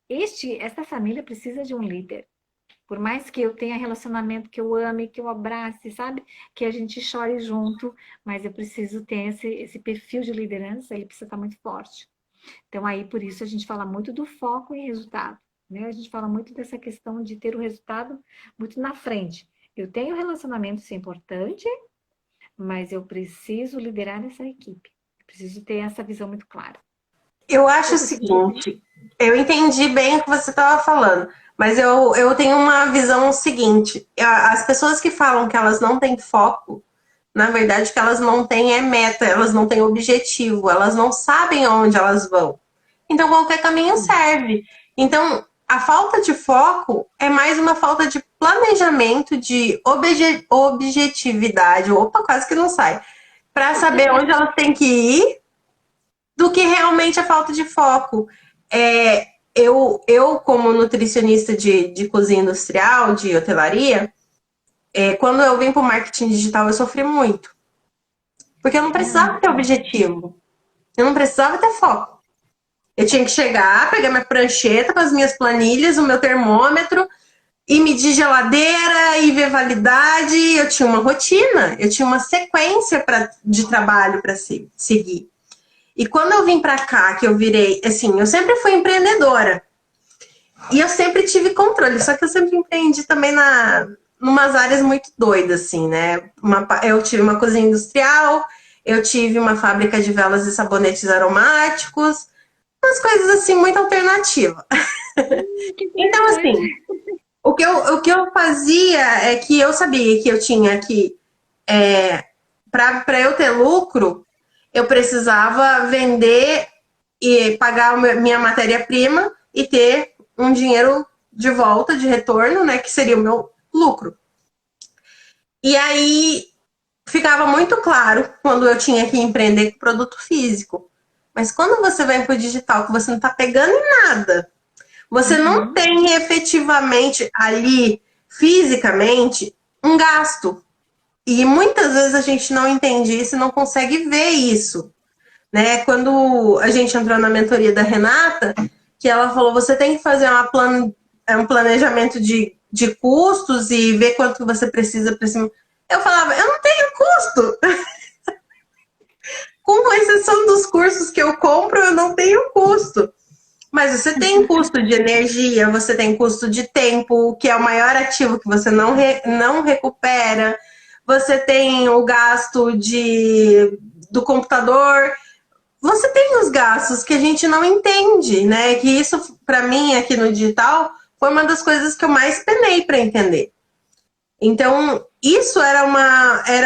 Esta família precisa de um líder. Por mais que eu tenha relacionamento, que eu ame, que eu abrace, sabe? Que a gente chore junto, mas eu preciso ter esse perfil de liderança, ele precisa estar muito forte. Então, aí, por isso, a gente fala muito do foco em resultado, né? A gente fala muito dessa questão de ter o resultado muito na frente. Eu tenho relacionamento, isso é importante, mas eu preciso liderar essa equipe. Preciso ter essa visão muito clara. Eu acho Eu o preciso... seguinte, eu entendi bem o que você estava falando, mas eu tenho uma visão seguinte: as pessoas que falam que elas não têm foco, na verdade, que elas não têm é meta, elas não têm objetivo, elas não sabem aonde elas vão. Então, qualquer caminho serve. Então, a falta de foco é mais uma falta de planejamento, de objetividade, opa, quase que não sai, para saber onde elas têm que ir, do que realmente a falta de foco. Eu como nutricionista de cozinha industrial, de hotelaria, quando eu vim para o marketing digital, eu sofri muito. Porque eu não precisava ter objetivo. Eu não precisava ter foco. Eu tinha que chegar, pegar minha prancheta com as minhas planilhas, o meu termômetro, e medir geladeira e ver validade. Eu tinha uma rotina, eu tinha uma sequência de trabalho para seguir. E quando eu vim para cá, que eu virei, assim, eu sempre fui empreendedora. E eu sempre tive controle, só que eu sempre empreendi também numas áreas muito doidas, assim, né? Eu tive uma cozinha industrial, eu tive uma fábrica de velas e sabonetes aromáticos, umas coisas assim muito alternativas. Que Então, interessante. assim, o que eu fazia é que eu sabia que eu tinha que, para eu ter lucro, eu precisava vender e pagar minha matéria-prima e ter um dinheiro de volta, de retorno, né, que seria o meu lucro. E aí ficava muito claro quando eu tinha que empreender com produto físico. Mas quando você vai para o digital, que você não está pegando em nada, você não Uhum. tem efetivamente ali, fisicamente, um gasto. E muitas vezes a gente não entende isso e não consegue ver isso. Né? Quando a gente entrou na mentoria da Renata, que ela falou, você tem que fazer um planejamento de custos e ver quanto você precisa para cima. Eu falava, eu não tenho custo. Com exceção dos cursos que eu compro, eu não tenho custo. Mas você tem custo de energia, você tem custo de tempo, que é o maior ativo que você não recupera. Você tem o gasto do computador. Você tem os gastos que a gente não entende, né? Que isso, para mim, aqui no digital, foi uma das coisas que eu mais penei para entender. Então, isso era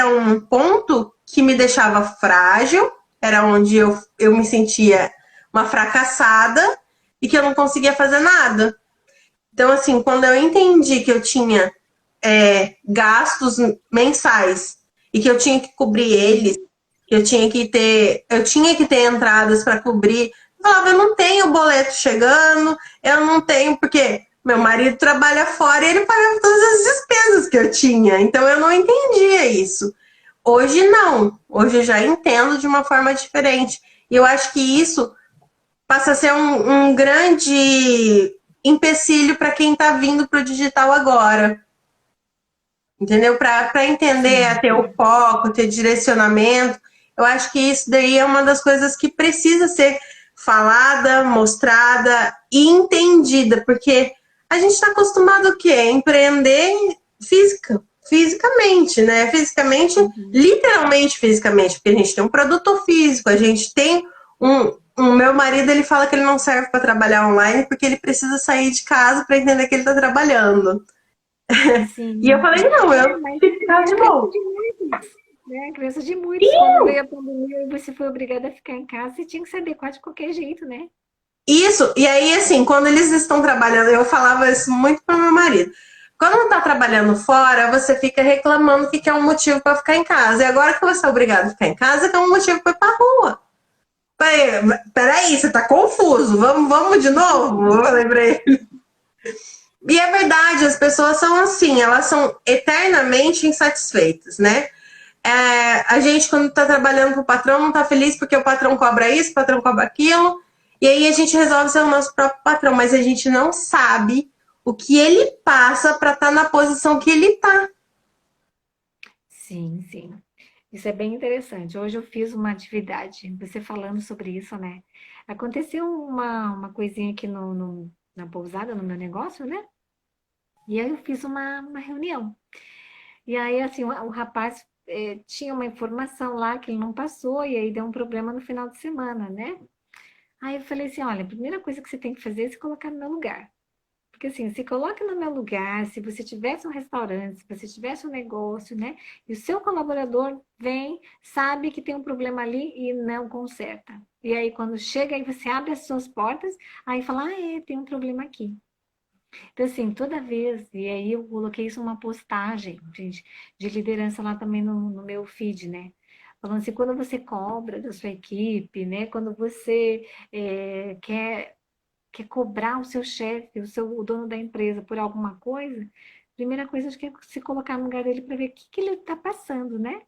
um ponto que me deixava frágil, era onde eu me sentia uma fracassada e que eu não conseguia fazer nada. Então, assim, quando eu entendi que eu tinha gastos mensais e que eu tinha que cobrir eles, que eu tinha que ter entradas para cobrir. Eu falava, eu não tenho boleto chegando, eu não tenho, porque meu marido trabalha fora e ele pagava todas as despesas que eu tinha. Então eu não entendia isso. Hoje não. Hoje eu já entendo de uma forma diferente. E eu acho que isso passa a ser um grande empecilho para quem está vindo para o digital agora. Entendeu? Para entender, a Sim. ter o foco, ter direcionamento. Eu acho que isso daí é uma das coisas que precisa ser falada, mostrada e entendida, porque a gente está acostumado o quê? A empreender fisicamente, né? Fisicamente, Uhum. literalmente fisicamente, porque a gente tem um produto físico, a gente tem um meu marido, ele fala que ele não serve para trabalhar online porque ele precisa sair de casa para entender que ele está trabalhando. E eu Sim. falei, não, eu Mas fico em casa é a de crença boa. de muitos, né? A crença de muitos. Quando veio a pandemia e você foi obrigada a ficar em casa, você tinha que se adequar de qualquer jeito, né? Isso, e aí, assim, quando eles estão trabalhando, eu falava isso muito para meu marido. Quando não tá trabalhando fora, você fica reclamando que é um motivo para ficar em casa. E agora que você é obrigado a ficar em casa, que é um motivo para ir pra rua. Peraí, você tá confuso. Vamos de novo? Eu falei pra ele. E é verdade, as pessoas são assim, elas são eternamente insatisfeitas, né? A gente, quando tá trabalhando pro patrão, não tá feliz porque o patrão cobra isso, o patrão cobra aquilo. E aí a gente resolve ser o nosso próprio patrão, mas a gente não sabe o que ele passa para estar na posição que ele tá. Sim, sim. Isso é bem interessante. Hoje eu fiz uma atividade, você falando sobre isso, né? Aconteceu uma coisinha aqui na pousada, no meu negócio, né? E aí eu fiz uma reunião. E aí, assim, o rapaz tinha uma informação lá que ele não passou, e aí deu um problema no final de semana, né? Aí eu falei assim, olha, a primeira coisa que você tem que fazer é se colocar no meu lugar. Porque assim, se coloca no meu lugar, se você tivesse um restaurante, se você tivesse um negócio, né? E o seu colaborador vem, sabe que tem um problema ali e não conserta. E aí, quando chega, aí você abre as suas portas, aí fala, tem um problema aqui. Então, assim, toda vez, e aí eu coloquei isso numa postagem, gente, de liderança lá também no meu feed, né? Falando assim, quando você cobra da sua equipe, né? Quando você quer cobrar o seu chefe, o dono da empresa por alguma coisa, primeira coisa acho que é se colocar no lugar dele para ver o que, que ele está passando, né?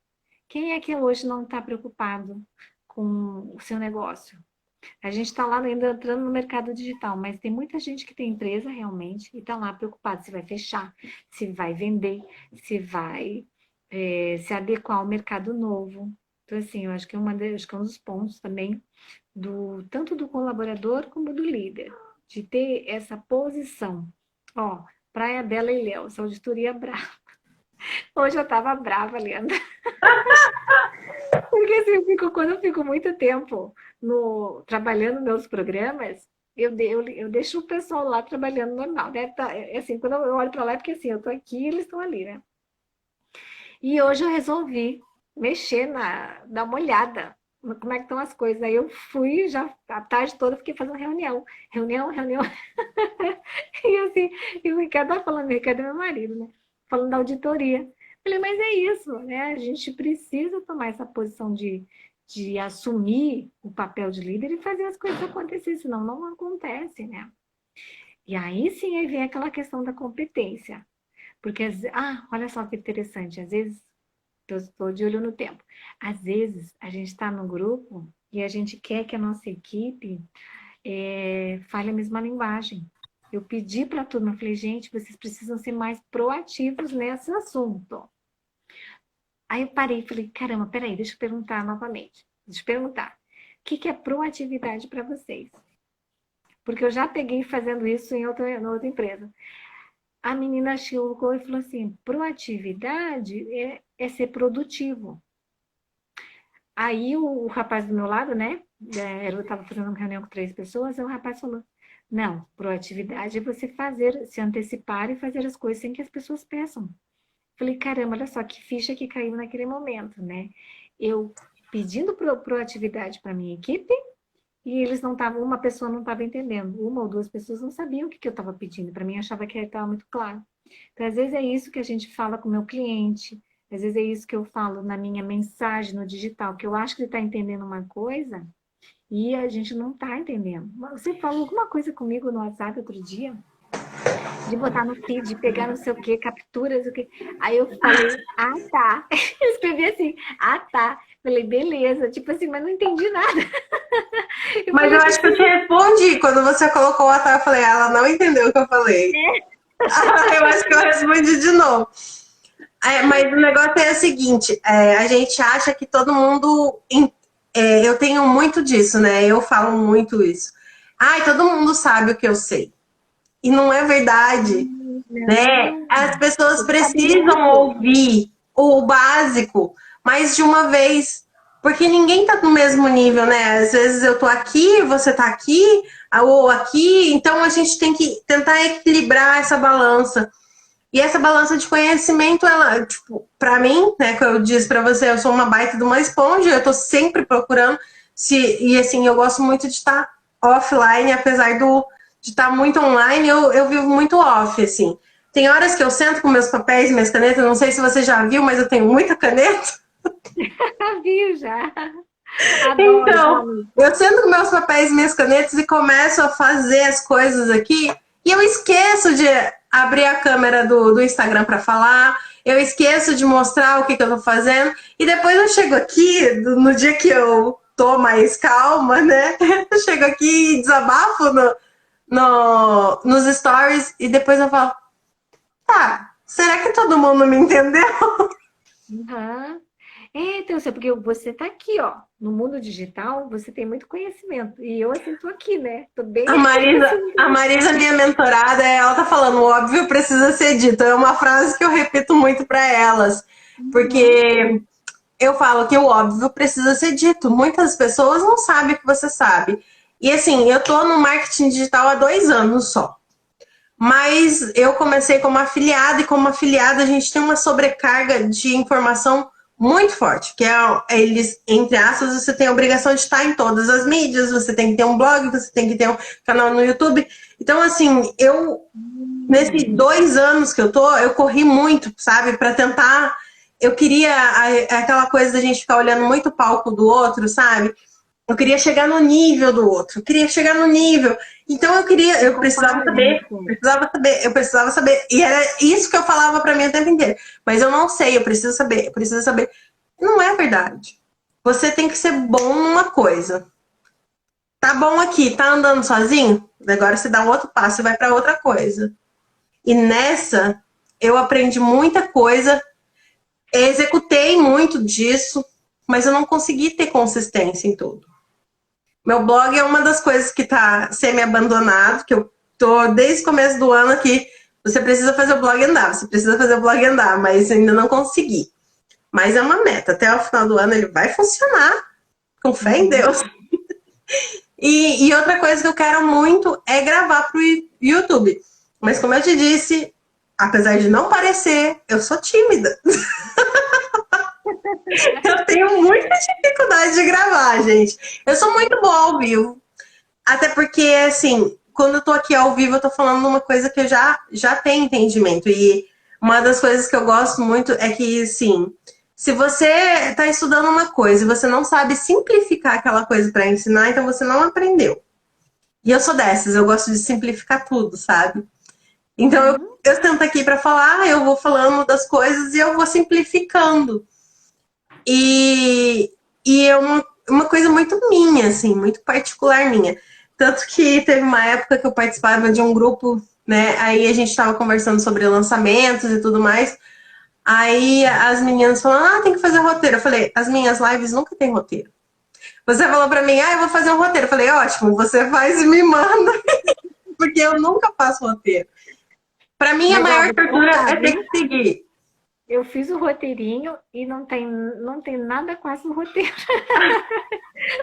Quem é que hoje não está preocupado com o seu negócio? A gente está lá ainda entrando no mercado digital, mas tem muita gente que tem empresa realmente e está lá preocupado se vai fechar, se vai vender, se vai se adequar ao mercado novo. Então, assim, eu acho que acho que é um dos pontos também tanto do colaborador como do líder, de ter essa posição. Ó, Praia Bela e Léo, essa auditoria brava. Hoje eu estava brava, Leandro. Porque assim, quando eu fico muito tempo trabalhando meus programas, eu deixo o pessoal lá trabalhando normal, né? Assim, quando eu olho para lá, é porque assim, eu tô aqui e eles estão ali, né? E hoje eu resolvi mexer dar uma olhada no como é que estão as coisas. Aí eu fui, já a tarde toda fiquei fazendo reunião. Reunião, reunião. E assim, e o Ricardo tá falando, o Ricardo é meu marido, né? Falando da auditoria. Falei, mas é isso, né? A gente precisa tomar essa posição de assumir o papel de líder e fazer as coisas acontecer, senão não acontece, né? E aí sim aí vem aquela questão da competência. Porque, olha só que interessante, às vezes, estou de olho no tempo, às vezes a gente está no grupo e a gente quer que a nossa equipe fale a mesma linguagem. Eu pedi para a turma, falei, gente, vocês precisam ser mais proativos nesse assunto. Aí eu parei e falei, caramba, peraí, deixa eu perguntar novamente. Deixa eu perguntar. O que é proatividade para vocês? Porque eu já peguei fazendo isso em outra empresa. A menina chegou e falou assim, proatividade é ser produtivo. Aí o rapaz do meu lado, né? Eu estava fazendo uma reunião com 3 pessoas, e o rapaz falou, não, proatividade é você se antecipar e fazer as coisas sem que as pessoas peçam. Falei, caramba, olha só que ficha que caiu naquele momento, né? Eu pedindo proatividade para minha equipe e eles não estavam, uma pessoa não estava entendendo, uma ou duas pessoas não sabiam o que eu estava pedindo. Para mim, achava que estava muito claro. Então, às vezes é isso que a gente fala com o meu cliente, às vezes é isso que eu falo na minha mensagem no digital, que eu acho que ele está entendendo uma coisa e a gente não está entendendo. Você falou alguma coisa comigo no WhatsApp outro dia? De botar no feed, de pegar não sei o que, capturas, o que. Aí eu falei, tá. Eu escrevi assim, tá. Falei, beleza. Tipo assim, mas não entendi nada. Mas eu acho que eu te respondi. Quando você colocou o tá, eu falei, ela não entendeu o que eu falei. Eu acho que eu respondi de novo. Mas o negócio é o seguinte, a gente acha que todo mundo... eu tenho muito disso, né? Eu falo muito isso. Todo mundo sabe o que eu sei. E não é verdade, né? As pessoas precisam ouvir o básico, mas de uma vez, porque ninguém tá no mesmo nível, né? Às vezes eu tô aqui, você tá aqui, ou aqui, então a gente tem que tentar equilibrar essa balança. E essa balança de conhecimento, ela, tipo, pra mim, né, que eu disse pra você, eu sou uma baita de uma esponja, eu tô sempre procurando e assim, eu gosto muito de estar offline, apesar de estar muito online, eu vivo muito off, assim. Tem horas que eu sento com meus papéis, minhas canetas, não sei se você já viu, mas eu tenho muita caneta. Vi já. Adoro, Então, eu sento com meus papéis e minhas canetas e começo a fazer as coisas aqui e eu esqueço de abrir a câmera do Instagram para falar, eu esqueço de mostrar o que eu tô fazendo e depois eu chego aqui, no dia que eu tô mais calma, né? Eu chego aqui e desabafo nos stories e depois eu falo, será que todo mundo me entendeu? Uhum. Então, porque você está aqui, ó, no mundo digital, você tem muito conhecimento. E eu, assim, tô aqui, né? Tô bem aqui nesse A mundo. Marisa, minha mentorada, ela tá falando, o óbvio precisa ser dito. É uma frase que eu repito muito para elas, Uhum. porque eu falo que o óbvio precisa ser dito. Muitas pessoas não sabem o que você sabe. E assim, eu tô no marketing digital há 2 anos só. Mas eu comecei como afiliada e como afiliada a gente tem uma sobrecarga de informação muito forte, que eles, entre aspas, você tem a obrigação de estar em todas as mídias, você tem que ter um blog, você tem que ter um canal no YouTube. Então, assim, nesses 2 anos que eu tô, eu corri muito, sabe, para tentar. Eu queria aquela coisa da gente ficar olhando muito o palco do outro, sabe? Eu queria chegar no nível do outro, eu queria chegar no nível. Então Se eu compara muito. eu precisava saber. E era isso que eu falava para mim o tempo inteiro. Mas eu não sei, eu preciso saber, eu preciso saber. Não é verdade. Você tem que ser bom numa coisa. Tá bom aqui, tá andando sozinho? Agora você dá um outro passo e vai para outra coisa. E nessa, eu aprendi muita coisa, executei muito disso, mas eu não consegui ter consistência em tudo. Meu blog é uma das coisas que tá semi-abandonado, que eu tô desde o começo do ano aqui. Você precisa fazer o blog andar, você precisa fazer o blog andar, mas ainda não consegui. Mas é uma meta. Até o final do ano ele vai funcionar, com fé em Uhum. Deus. E outra coisa que eu quero muito é gravar pro YouTube. Mas como eu te disse, apesar de não parecer, eu sou tímida. Eu tenho muita dificuldade de gravar, gente. Eu sou muito boa ao vivo. Até porque, assim, quando eu tô aqui ao vivo, eu tô falando uma coisa que eu já tenho entendimento. E uma das coisas que eu gosto muito é que, assim, se você tá estudando uma coisa e você não sabe simplificar aquela coisa para ensinar, então você não aprendeu. E eu sou dessas, eu gosto de simplificar tudo, sabe? Então Uhum. eu sento aqui para falar, eu vou falando das coisas e eu vou simplificando. E, e é uma coisa muito minha, assim, muito particular minha. Tanto que teve uma época que eu participava de um grupo, né? Aí a gente estava conversando sobre lançamentos e tudo mais. Aí as meninas falaram, tem que fazer roteiro. Eu falei, as minhas lives nunca tem roteiro. Você falou pra mim, eu vou fazer um roteiro. Eu falei, ótimo, você faz e me manda, porque eu nunca faço roteiro. Pra mim, a Mas, ó, maior vou te tortura contar, é ter viu? que seguir. Eu fiz o roteirinho e não tem nada quase no roteiro.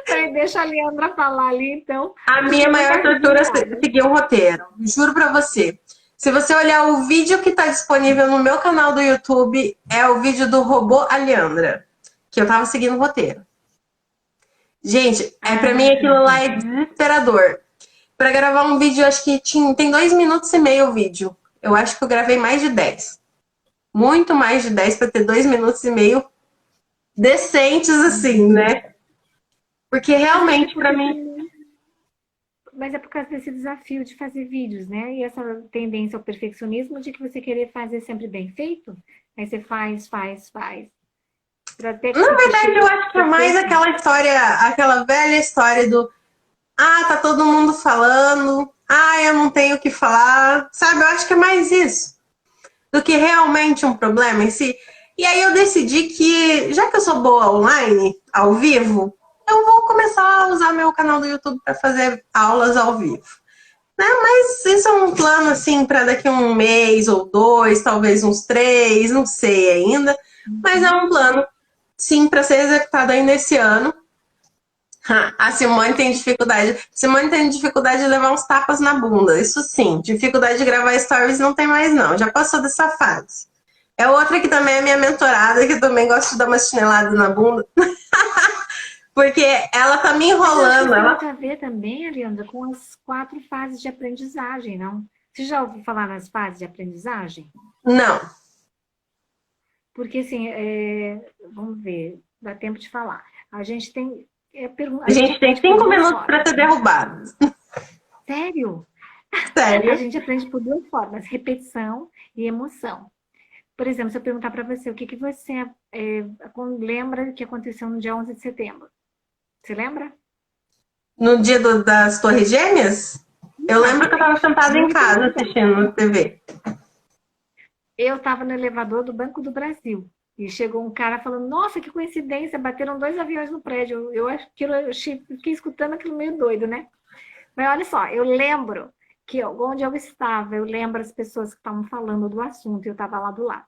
Falei, deixa a Leandra falar ali, então, A porque minha é muita maior tortura coisa. é seguir um roteiro. Juro pra você. Se você olhar o vídeo que tá disponível no meu canal do YouTube, é o vídeo do robô Aliandra, que eu tava seguindo o roteiro. Gente, pra Ah, mim aquilo lá entendi. é desesperador. Pra gravar um vídeo, acho que tem 2 minutos e meio o vídeo. Eu acho que eu gravei mais de 10. Muito mais de 10 pra ter 2 minutos e meio decentes assim, Uhum. né? Porque Mas acho que é realmente pra porque mim. também. Mas é por causa desse desafio de fazer vídeos, né? E essa tendência ao perfeccionismo de que você querer fazer sempre bem feito. Aí você faz, faz, faz. Para até Na que verdade, chegue eu acho que é mais perfeito. aquela história, aquela velha história do tá todo mundo falando, eu não tenho o que falar, sabe? Eu acho que é mais isso do que realmente um problema em si. E aí eu decidi que, já que eu sou boa online, ao vivo, eu vou começar a usar meu canal do YouTube para fazer aulas ao vivo. Né? Mas isso é um plano assim para daqui a um mês ou dois, talvez uns 3, não sei ainda. Mas é Uhum. um plano, sim, para ser executado ainda esse ano. A Simone tem dificuldade. Simone tem dificuldade de levar uns tapas na bunda. Isso sim. Dificuldade de gravar stories não tem mais, não. Já passou dessa fase. É outra que também é minha mentorada, que eu também gosto de dar uma chinelada na bunda. Porque ela tá me Mas eu acho que enrolando. isso tem Ela... muito a ver também, Arianda, com as 4 fases de aprendizagem, não? Você já ouviu falar nas fases de aprendizagem? Não. Porque, assim, vamos ver, dá tempo de falar. A gente tem. A A gente gente tem aprende por 5 duas minutos para formas. ser derrubado. Sério? A Sério? gente aprende por duas formas: repetição e emoção. Por exemplo, se eu perguntar para você o que você lembra que aconteceu no dia 11 de setembro. Você lembra? No dia das Torres Gêmeas, eu lembro que eu tava Exatamente. sentada em Muito casa importante. assistindo TV. Eu estava no elevador do Banco do Brasil. E chegou um cara falando, nossa, que coincidência, bateram 2 aviões no prédio. Fiquei escutando aquilo meio doido, né? Mas olha só, eu lembro que onde eu estava, eu lembro as pessoas que estavam falando do assunto e eu estava lá do lado.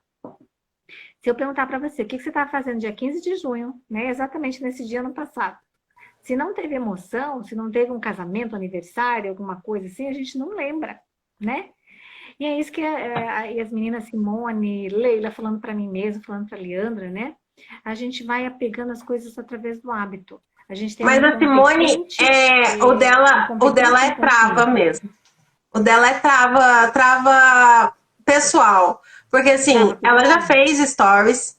Se eu perguntar para você, o que você estava fazendo dia 15 de junho, né? Exatamente nesse dia ano passado. Se não teve emoção, se não teve um casamento, aniversário, alguma coisa assim, a gente não lembra, né? E é isso que e as meninas Simone, Leila falando para mim mesmo, falando para Leandra, né? A gente vai apegando as coisas através do hábito. A gente tem Mas a Simone, o dela é trava mesmo. O dela é trava pessoal. Porque assim, ela já fez stories,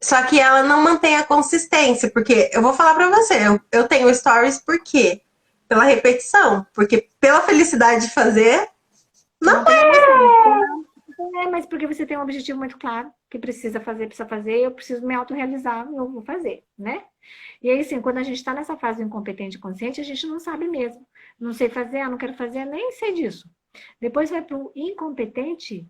só que ela não mantém a consistência. Porque eu vou falar pra você, eu tenho stories por quê? Pela repetição. Porque pela felicidade de fazer, não é, mas porque você tem um objetivo muito claro, que precisa fazer, eu preciso me autorrealizar, eu vou fazer, né? E aí, assim, quando a gente está nessa fase do incompetente consciente, a gente não sabe mesmo. Não sei fazer, não quero fazer, nem sei disso. Depois vai para o incompetente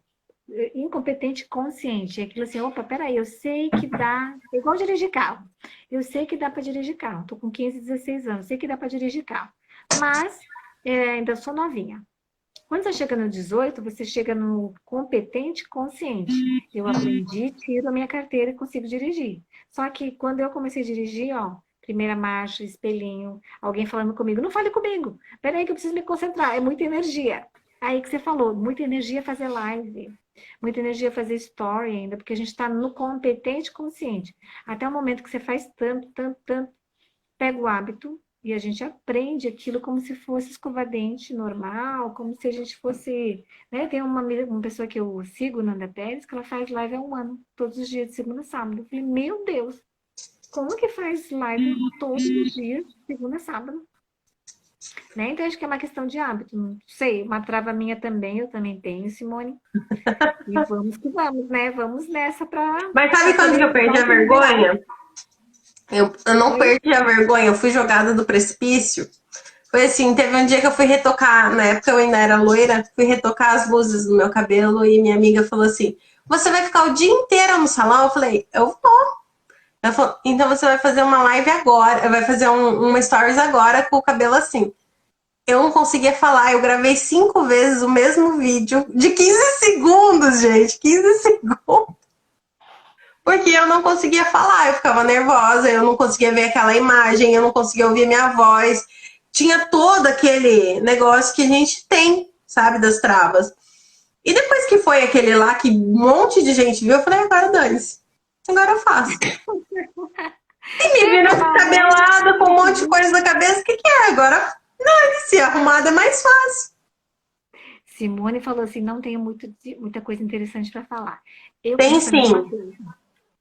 consciente. É aquilo assim, opa, peraí, eu sei que dá... É igual dirigir carro. Eu sei que dá para dirigir carro. Estou com 15, 16 anos, sei que dá para dirigir carro. Mas ainda sou novinha. Quando você chega no 18, você chega no competente consciente. Eu aprendi, tiro a minha carteira e consigo dirigir. Só que quando eu comecei a dirigir, ó, primeira marcha, espelhinho, alguém falando comigo, não fale comigo, peraí que eu preciso me concentrar, é muita energia. Aí que você falou, muita energia fazer live, muita energia fazer story ainda, porque a gente está no competente consciente. Até o momento que você faz tanto, pega o hábito, e a gente aprende aquilo como se fosse escova-dente normal, como se a gente fosse... Né? Tem uma pessoa que eu sigo, Nanda Pérez, que ela faz live há 1 ano, todos os dias, de segunda a sábado. Eu falei, meu Deus, como que faz live todos os dias, de segunda a sábado? Né? Então, acho que é uma questão de hábito. Não sei, uma trava minha também, eu também tenho, Simone. E vamos que vamos, né? Vamos nessa pra... Mas sabe quando que eu perdi a vergonha? Eu não perdi a vergonha, eu fui jogada do precipício. Foi assim, teve um dia que eu fui retocar, na época eu ainda era loira, fui retocar as luzes do meu cabelo e minha amiga falou assim, você vai ficar o dia inteiro no salão? Eu falei, eu vou. Ela falou, então você vai fazer uma live agora, vai fazer uma stories agora com o cabelo assim. Eu não conseguia falar, eu gravei 5 vezes o mesmo vídeo de 15 segundos, gente, 15 segundos. Porque eu não conseguia falar, eu ficava nervosa, eu não conseguia ver aquela imagem, eu não conseguia ouvir minha voz. Tinha todo aquele negócio que a gente tem, sabe, das travas. E depois que foi aquele lá que um monte de gente viu, eu falei, agora dane-se. Agora eu faço. E me viram cabelada com um monte de coisa na cabeça, o que é? Agora dane-se, arrumada é mais fácil. Simone falou assim, não tenho muita coisa interessante para falar. Tem sim.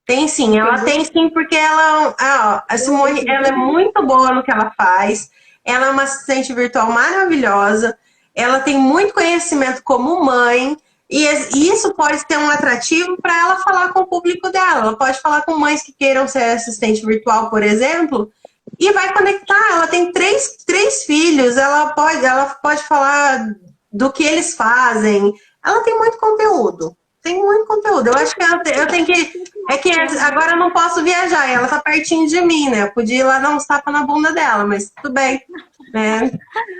Tem sim, ela tem sim, porque a Simone, ela é muito boa no que ela faz, ela é uma assistente virtual maravilhosa, ela tem muito conhecimento como mãe, e isso pode ter um atrativo para ela falar com o público dela. Ela pode falar com mães que queiram ser assistente virtual, por exemplo, e vai conectar. Ela tem três filhos, ela pode falar do que eles fazem, ela tem muito conteúdo. Tem muito conteúdo. Eu acho que eu tenho que... É que agora eu não posso viajar. Ela tá pertinho de mim, né? Eu podia ir lá dar uns tapas na bunda dela, mas tudo bem. Né?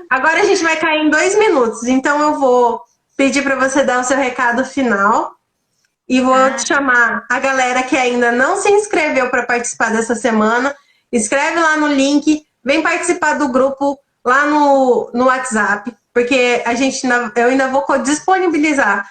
Agora a gente vai cair em 2 minutos. Então eu vou pedir para você dar o seu recado final. E vou te chamar a galera que ainda não se inscreveu para participar dessa semana. Escreve lá no link. Vem participar do grupo lá no WhatsApp. Porque eu ainda vou disponibilizar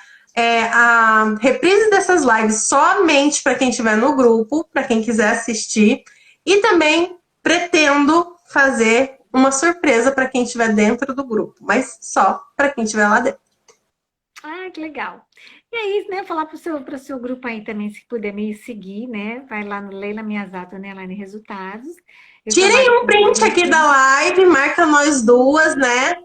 a reprise dessas lives somente para quem estiver no grupo, para quem quiser assistir, e também pretendo fazer uma surpresa para quem estiver dentro do grupo, mas só para quem estiver lá dentro. Ah, que legal. E aí, né, falar pro seu grupo aí também, se puder me seguir, né, vai lá no Leila Miyazato, né, lá em resultados. Tirem um print aqui da live, marca nós duas, né,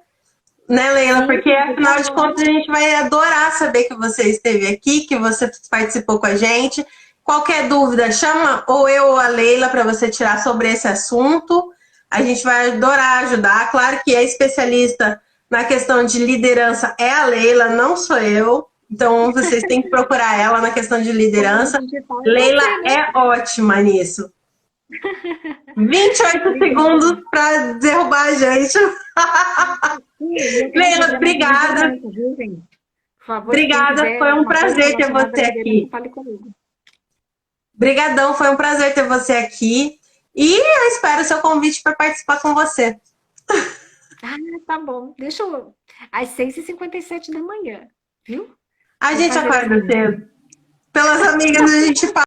Leila? Sim, porque afinal de contas a gente vai adorar saber que você esteve aqui, que você participou com a gente. Qualquer dúvida, chama ou eu ou a Leila para você tirar sobre esse assunto. A gente vai adorar ajudar. Claro que a especialista na questão de liderança é a Leila, não sou eu. Então, vocês têm que procurar ela na questão de liderança. Leila é ótima nisso. 28 segundos para derrubar a gente. Leila, obrigada. Obrigada, foi um prazer ter você aqui. Obrigadão, foi um prazer ter você aqui. E eu espero o seu convite para participar com você. Ah, tá bom. Deixa eu... Às 6h57 da manhã, viu? A gente acorda cedo. Pelas amigas, a gente fala.